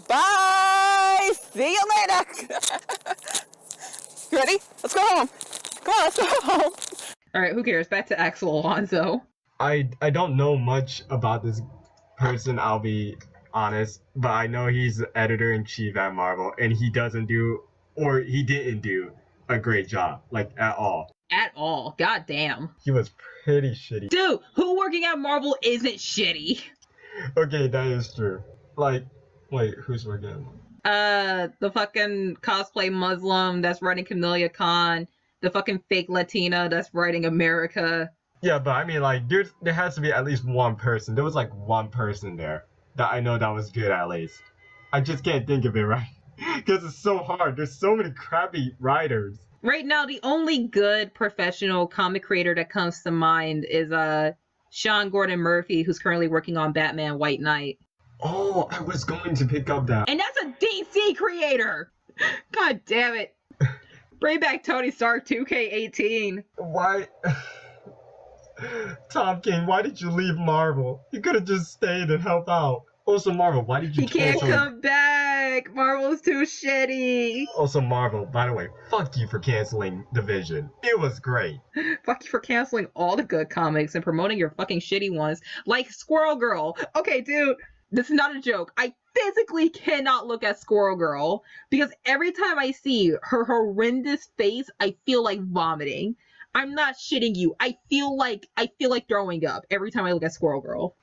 Bye! See you later! You ready? Let's go home. Come on, let's go home. Alright, who cares? Back to Axel Alonso. I don't know much about this person, I'll be honest, but I know he's the editor-in-chief at Marvel, and he didn't do a great job, like, at all. At all. God damn. He was pretty shitty. Dude, who working at Marvel isn't shitty? Okay, that is true. Like, wait, who's working at Marvel? The fucking cosplay Muslim that's writing Camellia Khan, the fucking fake Latina that's writing America. Yeah, but I mean, like, there has to be at least one person. There was, like, one person there that I know that was good, at least. I just can't think of it, right? Because it's so hard. There's so many crappy writers. Right now, the only good professional comic creator that comes to mind is, Sean Gordon Murphy, who's currently working on Batman White Knight. Oh, I was going to pick up that. And that's a DC creator! God damn it. Bring back Tony Stark 2K18. Why? Tom King, why did you leave Marvel? You could have just stayed and helped out. Also, Marvel, why did you He can't come back! Marvel's too shitty! Also, Marvel, by the way, fuck you for canceling The Vision. It was great. Fuck you for canceling all the good comics and promoting your fucking shitty ones, like Squirrel Girl. Okay, dude, this is not a joke. I physically cannot look at Squirrel Girl because every time I see her horrendous face, I feel like vomiting. I'm not shitting you. I feel like throwing up every time I look at Squirrel Girl.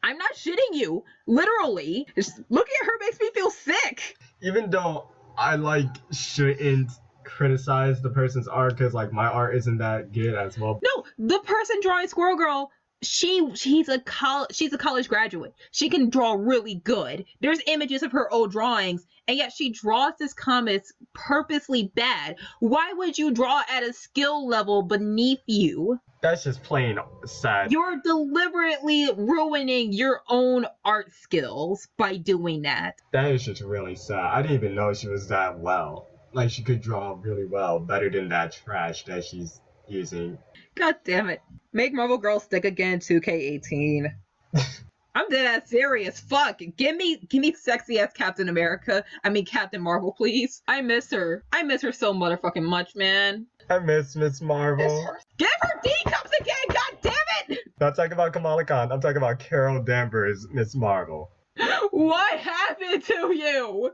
I'm not shitting you. Literally. Just looking at her makes me feel sick. Even though I shouldn't criticize the person's art because my art isn't that good as well. No, the person drawing Squirrel Girl, she's a college graduate. She can draw really good. There's images of her old drawings, and yet she draws this comics purposely bad. Why would you draw at a skill level beneath you? That's just plain sad. You're deliberately ruining your own art skills by doing that. That is just really sad. I didn't even know she was that well. Like, she could draw really well, better than that trash that she's, using. God damn it. Make Marvel Girls stick again 2K18. I'm dead ass serious. Fuck. Give me sexy ass Captain America. I mean Captain Marvel, please. I miss her. I miss her so motherfucking much, man. I miss Miss Marvel. Give her D cups again, god damn it! Not talking about Kamala Khan. I'm talking about Carol Danvers, Miss Marvel. What happened to you?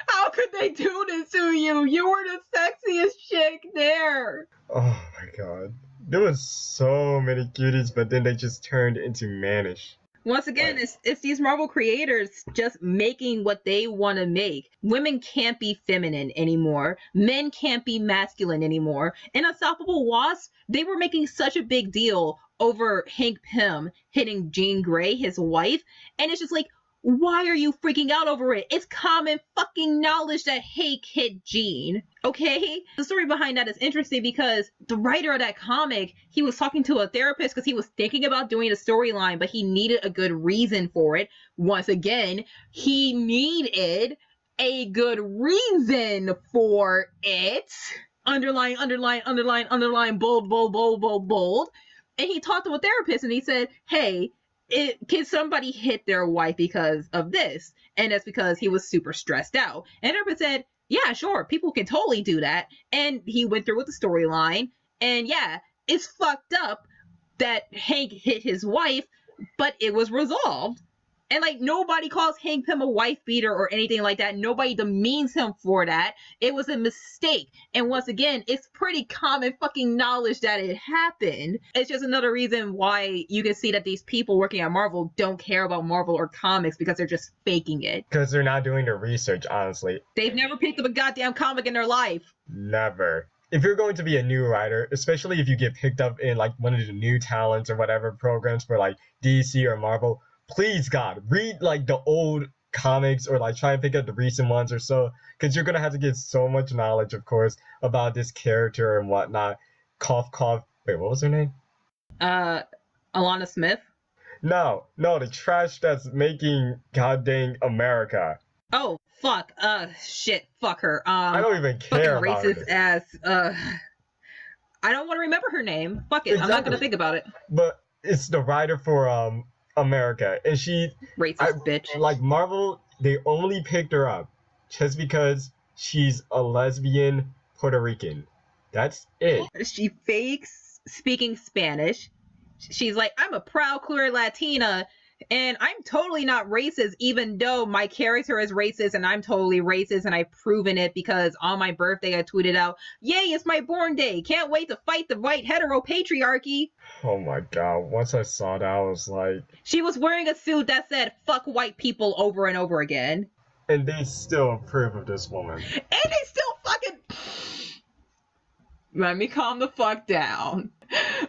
How could they do this to you? You were the sexiest chick there. Oh my god. There was so many cuties, but then they just turned into mannish. Once again, it's these Marvel creators just making what they want to make. Women can't be feminine anymore. Men can't be masculine anymore. In Unstoppable Wasp, they were making such a big deal over Hank Pym hitting Jean Grey, his wife. And it's just like, why are you freaking out over it? It's common fucking knowledge that Hank hit Jean, okay? The story behind that is interesting because the writer of that comic, he was talking to a therapist because he was thinking about doing a storyline, but he needed a good reason for it. Once again, he needed a good reason for it. Underline, underline, underline, underline, bold, bold, bold, bold, bold. And he talked to a therapist and he said, hey, can somebody hit their wife because of this? And that's because he was super stressed out. And Erbert said, yeah, sure, people can totally do that. And he went through with the storyline. And yeah, it's fucked up that Hank hit his wife, but it was resolved. And like, nobody calls Hank Pym a wife beater or anything like that. Nobody demeans him for that. It was a mistake. And once again, it's pretty common fucking knowledge that it happened. It's just another reason why you can see that these people working at Marvel don't care about Marvel or comics because they're just faking it. Because they're not doing the research, honestly. They've never picked up a goddamn comic in their life. Never. If you're going to be a new writer, especially if you get picked up in like one of the new talents or whatever programs for like DC or Marvel, please God, read like the old comics or like try and pick up the recent ones or so, because you're gonna have to get so much knowledge, of course, about this character and whatnot. Cough, cough. Wait, what was her name? Alana Smith. No, the trash that's making goddamn America. Oh, fuck. Shit. Fuck her. I don't even care about racist it. ass. I don't want to remember her name. Fuck it. Exactly. I'm not gonna think about it. But it's the writer for America, and she racist bitch. Like Marvel, they only picked her up just because she's a lesbian Puerto Rican. That's it. She fakes speaking Spanish. She's like, I'm a proud queer Latina, and I'm totally not racist, even though my character is racist, and I'm totally racist, and I've proven it because on my birthday I tweeted out, yay, it's my born day. Can't wait to fight the white heteropatriarchy. Oh my god, once I saw that, I was like... She was wearing a suit that said, fuck white people over and over again. And they still approve of this woman. And they still fucking... Let me calm the fuck down.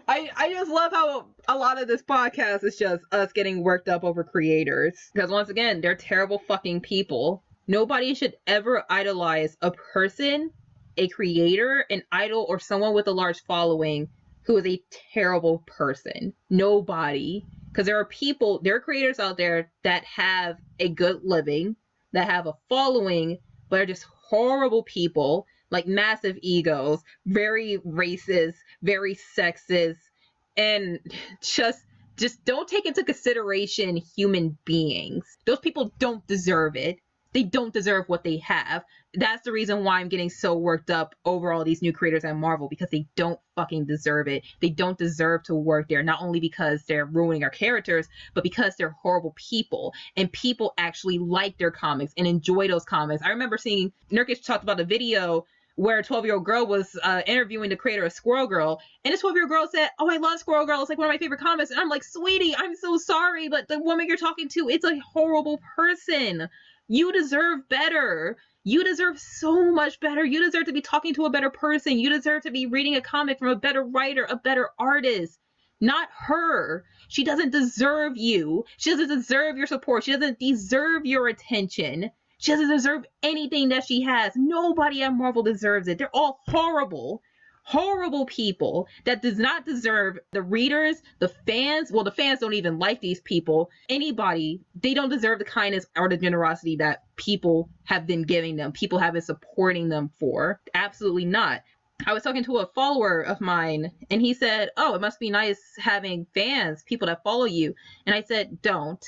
I just love how a lot of this podcast is just us getting worked up over creators. Because once again, they're terrible fucking people. Nobody should ever idolize a person, a creator, an idol, or someone with a large following who is a terrible person. Nobody. Because there are people, there are creators out there that have a good living, that have a following, but are just horrible people, like massive egos, very racist, very sexist, and just don't take into consideration human beings. Those people don't deserve it. They don't deserve what they have. That's the reason why I'm getting so worked up over all these new creators at Marvel, because they don't fucking deserve it. They don't deserve to work there, not only because they're ruining our characters, but because they're horrible people. And people actually like their comics and enjoy those comics. I remember seeing Nurkic talked about a video where a 12-year-old girl was interviewing the creator of Squirrel Girl, and this 12-year-old girl said, oh, I love Squirrel Girl, it's like one of my favorite comics. And I'm like, sweetie, I'm so sorry, but the woman you're talking to, it's a horrible person. You deserve better. You deserve so much better. You deserve to be talking to a better person. You deserve to be reading a comic from a better writer, a better artist. Not her. She doesn't deserve you. She doesn't deserve your support. She doesn't deserve your attention. She doesn't deserve anything that she has. Nobody at Marvel deserves it. They're all horrible, horrible people that does not deserve the readers, the fans. Well, the fans don't even like these people. Anybody, they don't deserve the kindness or the generosity that people have been giving them. People have been supporting them for. Absolutely not. I was talking to a follower of mine, and he said, oh, it must be nice having fans, people that follow you. And I said, don't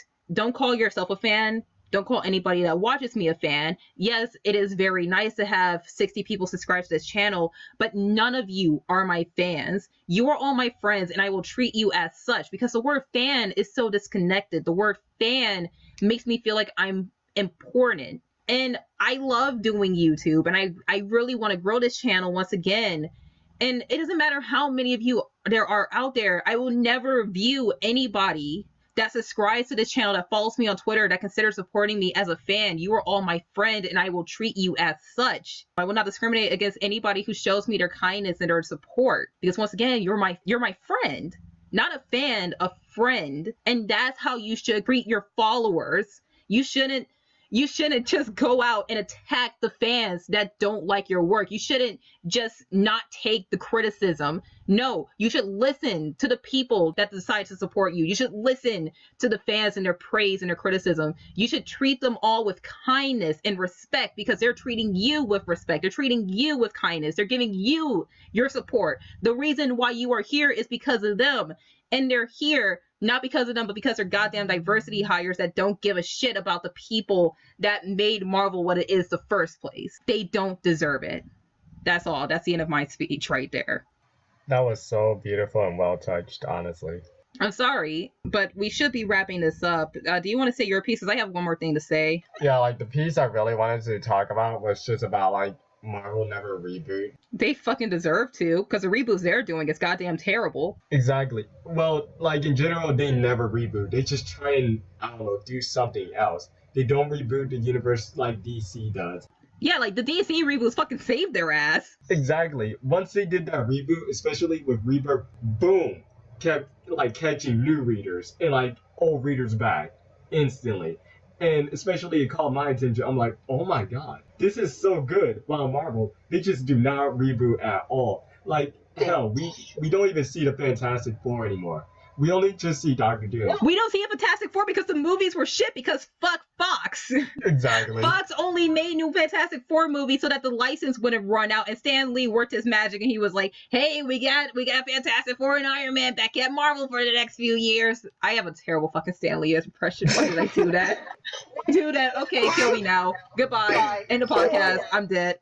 call yourself a fan. Don't call anybody that watches me a fan. Yes, it is very nice to have 60 people subscribe to this channel, but none of you are my fans. You are all my friends, and I will treat you as such, because the word fan is so disconnected. The word fan makes me feel like I'm important. And I love doing YouTube, and I really want to grow this channel once again. And it doesn't matter how many of you there are out there. I will never view anybody that subscribes to this channel, that follows me on Twitter, that considers supporting me as a fan. You are all my friend, and I will treat you as such. I will not discriminate against anybody who shows me their kindness and their support, because once again, you're my friend, not a fan, a friend. And that's how you should treat your followers. You shouldn't just go out and attack the fans that don't like your work. You shouldn't just not take the criticism. No, you should listen to the people that decide to support you. You should listen to the fans and their praise and their criticism. You should treat them all with kindness and respect, because they're treating you with respect. They're treating you with kindness. They're giving you your support. The reason why you are here is because of them. And they're here not because of them, but because they're goddamn diversity hires that don't give a shit about the people that made Marvel what it is the first place. They don't deserve it. That's all. That's the end of my speech right there. That was so beautiful and well touched, honestly. I'm sorry, but we should be wrapping this up. Do you want to say your piece? Because I have one more thing to say. Yeah, like the piece I really wanted to talk about was just about like Marvel never reboot. They fucking deserve to, because the reboots they're doing is goddamn terrible. Exactly. Well, like in general, they never reboot. They just try and, I don't know, do something else. They don't reboot the universe like DC does. Yeah, like the DC reboots fucking saved their ass. Exactly. Once they did that reboot, especially with Rebirth, boom, kept like catching new readers and like old readers back instantly. And especially it caught my attention. I'm like, oh my god, this is so good. While Marvel, they just do not reboot at all. Like, hell, we don't even see the Fantastic Four anymore. We only just see Doctor Doom. We don't see a Fantastic Four because the movies were shit, because fuck Fox. Exactly. Fox only made new Fantastic Four movies so that the license wouldn't run out, and Stan Lee worked his magic and he was like, hey, we got Fantastic Four and Iron Man back at Marvel for the next few years. I have a terrible fucking Stan Lee impression. Why did I do that? Do that. Okay, kill me now. Goodbye. End the podcast. I'm dead.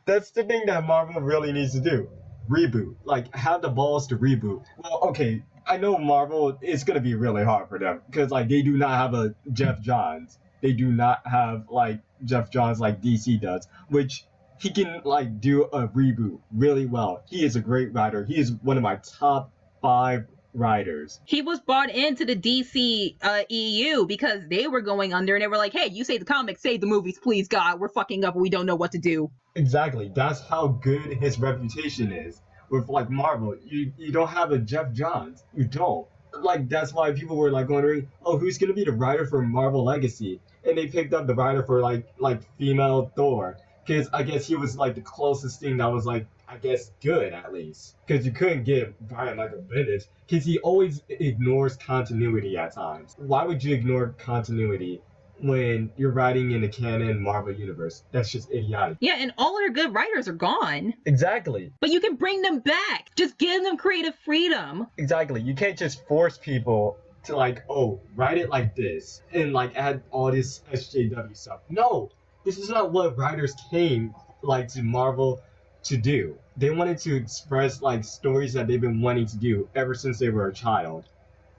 That's the thing that Marvel really needs to do. Reboot. Like, have the balls to reboot. Well, okay, I know Marvel, it's gonna be really hard for them, because, like, they do not have a Jeff Johns. They do not have, like, Jeff Johns like DC does, which he can, like, do a reboot really well. He is a great writer. He is one of my top 5 writers. He was brought into the DC EU because they were going under, and they were like, hey, you save the comics, save the movies, please, God, we're fucking up and we don't know what to do. Exactly. That's how good his reputation is. With like Marvel, you don't have a Jeff Johns. You don't. Like, that's why people were like wondering, oh, who's gonna be the writer for Marvel Legacy? And they picked up the writer for like female Thor, because I guess he was like the closest thing that was like, I guess, good at least. Because you couldn't get Brian Michael Bendis, because he always ignores continuity at times. Why would you ignore continuity when you're writing in the canon Marvel universe? That's just idiotic. Yeah, and all of their good writers are gone. Exactly. But you can bring them back. Just give them creative freedom. Exactly. You can't just force people to like, oh, write it like this and like add all this SJW stuff. No, this is not what writers came like to Marvel to do. They wanted to express like stories that they've been wanting to do ever since they were a child.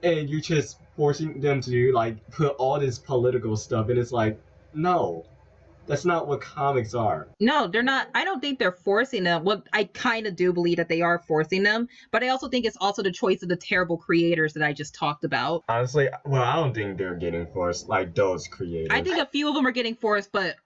And you're just forcing them to like put all this political stuff, and it's like, no, that's not what comics are. No, they're not. I don't think they're forcing them. Well, I kind of do believe that they are forcing them, but I also think it's also the choice of the terrible creators that I just talked about. Honestly, well, I don't think they're getting forced, like those creators. I think a few of them are getting forced, but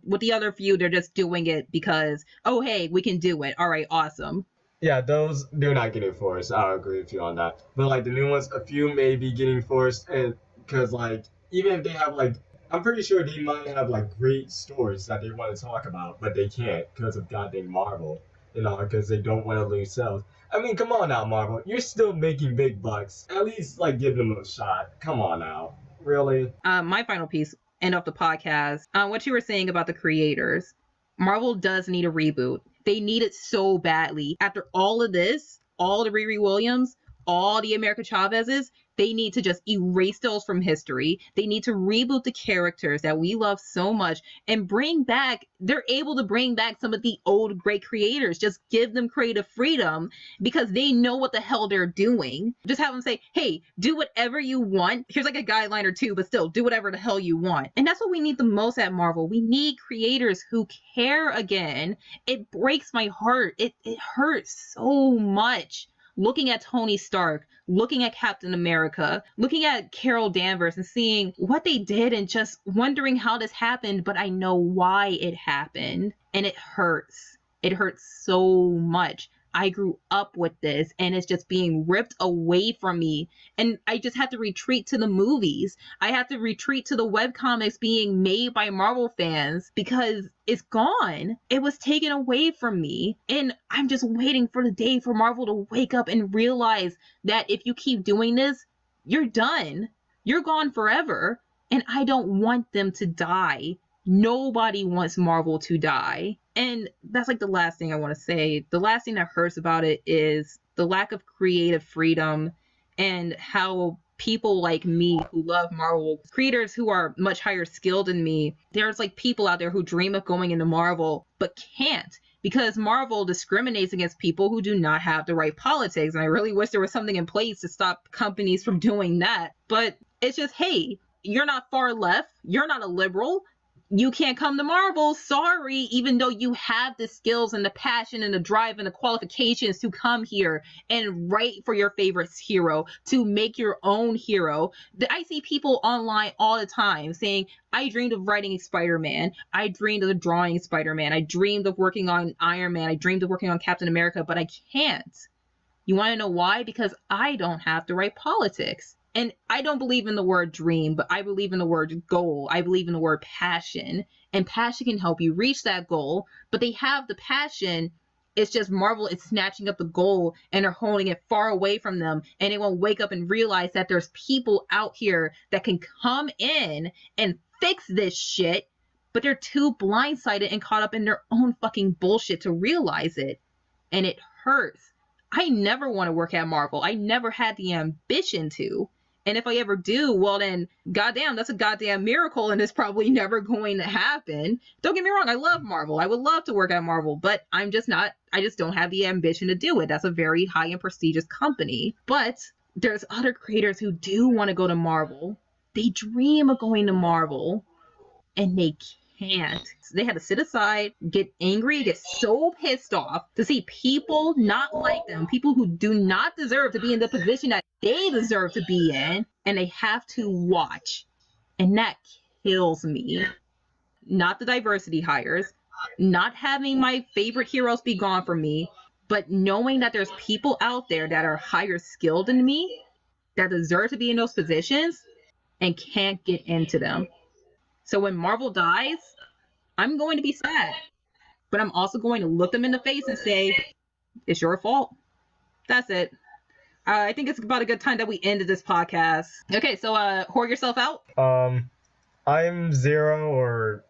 with the other few, they're just doing it because, oh, hey, we can do it. All right, awesome. Yeah, those, they're not getting forced. I'll agree with you on that. But like the new ones, a few may be getting forced, and because like even if they have like, I'm pretty sure they might have like great stories that they want to talk about, but they can't because of goddamn Marvel, you know, because they don't want to lose sales. I mean, come on now, Marvel, you're still making big bucks. At least like give them a shot. Come on now, really. My final piece, end of the podcast. What you were saying about the creators. Marvel does need a reboot. They need it so badly. After all of this, all the Riri Williams, all the America Chavezes, they need to just erase those from history. They need to reboot the characters that we love so much and bring back, they're able to bring back some of the old great creators. Just give them creative freedom because they know what the hell they're doing. Just have them say, hey, do whatever you want. Here's like a guideline or two, but still do whatever the hell you want. And that's what we need the most at Marvel. We need creators who care again. It breaks my heart. It hurts so much. Looking at Tony Stark, looking at Captain America, looking at Carol Danvers and seeing what they did and just wondering how this happened, but I know why it happened. And it hurts. It hurts so much. I grew up with this and it's just being ripped away from me. And I just have to retreat to the movies. I have to retreat to the webcomics being made by Marvel fans because it's gone. It was taken away from me. And I'm just waiting for the day for Marvel to wake up and realize that if you keep doing this, you're done. You're gone forever. And I don't want them to die. Nobody wants Marvel to die. And that's like the last thing I want to say. The last thing that hurts about it is the lack of creative freedom and how people like me who love Marvel, creators who are much higher skilled than me, there's like people out there who dream of going into Marvel but can't because Marvel discriminates against people who do not have the right politics. And I really wish there was something in place to stop companies from doing that. But it's just, hey, you're not far left. You're not a liberal. You can't come to Marvel, sorry, even though you have the skills and the passion and the drive and the qualifications to come here and write for your favorite hero, to make your own hero. I see people online all the time saying, I dreamed of writing Spider-Man. I dreamed of drawing Spider-Man. I dreamed of working on Iron Man. I dreamed of working on Captain America, but I can't. You want to know why? Because I don't have the right politics. And I don't believe in the word dream, but I believe in the word goal. I believe in the word passion. And passion can help you reach that goal. But they have the passion. It's just Marvel is snatching up the goal and they're holding it far away from them. And they won't wake up and realize that there's people out here that can come in and fix this shit. But they're too blindsided and caught up in their own fucking bullshit to realize it. And it hurts. I never want to work at Marvel. I never had the ambition to. And if I ever do, well then, goddamn, that's a goddamn miracle and it's probably never going to happen. Don't get me wrong, I love Marvel. I would love to work at Marvel, but I just don't have the ambition to do it. That's a very high and prestigious company. But there's other creators who do want to go to Marvel. They dream of going to Marvel and they can't. They had to sit aside, get angry, get so pissed off to see people not like them, people who do not deserve to be in the position that they deserve to be in, and they have to watch. And that kills me. Not the diversity hires, not having my favorite heroes be gone from me, but knowing that there's people out there that are higher skilled than me, that deserve to be in those positions, and can't get into them. So when Marvel dies, I'm going to be sad. But I'm also going to look them in the face and say, it's your fault. That's it. I think it's about a good time that we ended this podcast. Okay, so whore yourself out. I'm Zero or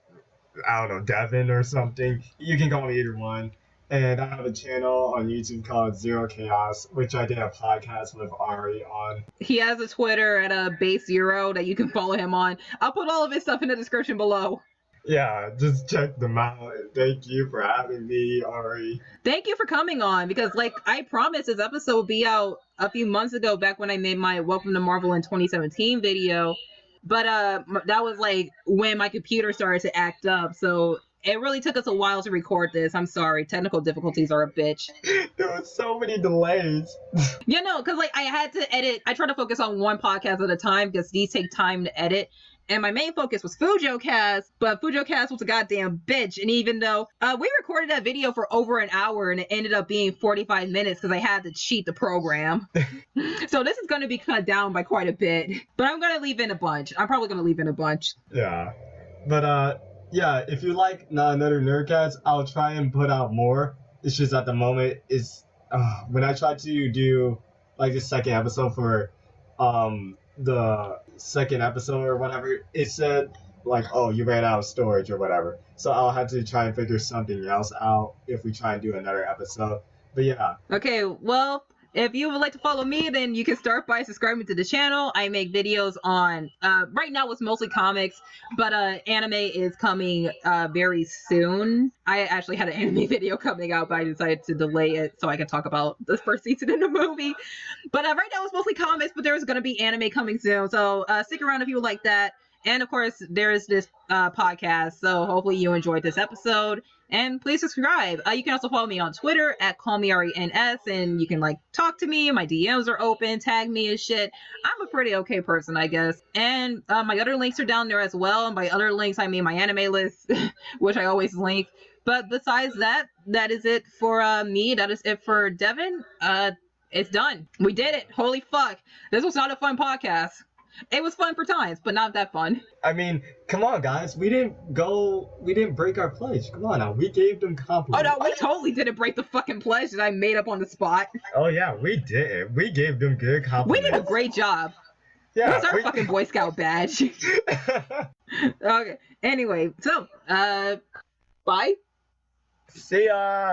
I don't know, Devon or something. You can call me either one. And I have a channel on YouTube called Zero Chaos, which I did a podcast with Ari on. He has a Twitter at a base zero that you can follow him on. I'll put all of his stuff in the description below. Yeah, just check them out. Thank you for having me, Ari. Thank you for coming on, because like I promised this episode would be out a few months ago, back when I made my Welcome to Marvel in 2017 video. But that was like when my computer started to act up, so it really took us a while to record this. I'm sorry. Technical difficulties are a bitch. There were so many delays. You know, because like I had to edit. I try to focus on one podcast at a time because these take time to edit. And my main focus was FujoCast, but FujoCast was a goddamn bitch. And even though we recorded that video for over an hour and it ended up being 45 minutes because I had to cheat the program. So this is going to be cut down by quite a bit. But I'm going to leave in a bunch. I'm probably going to leave in a bunch. Yeah. But yeah, if you like Not Another Nerdcast, I'll try and put out more. It's just at the moment, it's when I tried to do like the second episode for the second episode or whatever, it said like, oh, you ran out of storage or whatever. So I'll have to try and figure something else out if we try and do another episode. But yeah. Okay, well, if you would like to follow me, then you can start by subscribing to the channel. I make videos on, right now it's mostly comics, but anime is coming very soon. I actually had an anime video coming out, but I decided to delay it so I can talk about the first season in the movie. But right now it's mostly comics, but there's going to be anime coming soon. So stick around if you would like that. And of course, there is this podcast, so hopefully you enjoyed this episode. And please subscribe. You can also follow me on Twitter at callmeRENS, and you can like talk to me. My DMs are open. Tag me and shit. I'm a pretty okay person, I guess. And my other links are down there as well. And by other links, I mean my anime list, which I always link. But besides that, that is it for me. That is it for Devon. It's done. We did it. Holy fuck. This was not a fun podcast. It was fun for times, but not that fun. I mean, come on, guys. We didn't break our pledge. Come on now. We gave them compliments. Oh, no, we totally didn't break the fucking pledge that I made up on the spot. Oh, yeah, we did. We gave them good compliments. We did a great job. Yeah. Where's our fucking Boy Scout badge? Okay. Anyway, so, bye. See ya.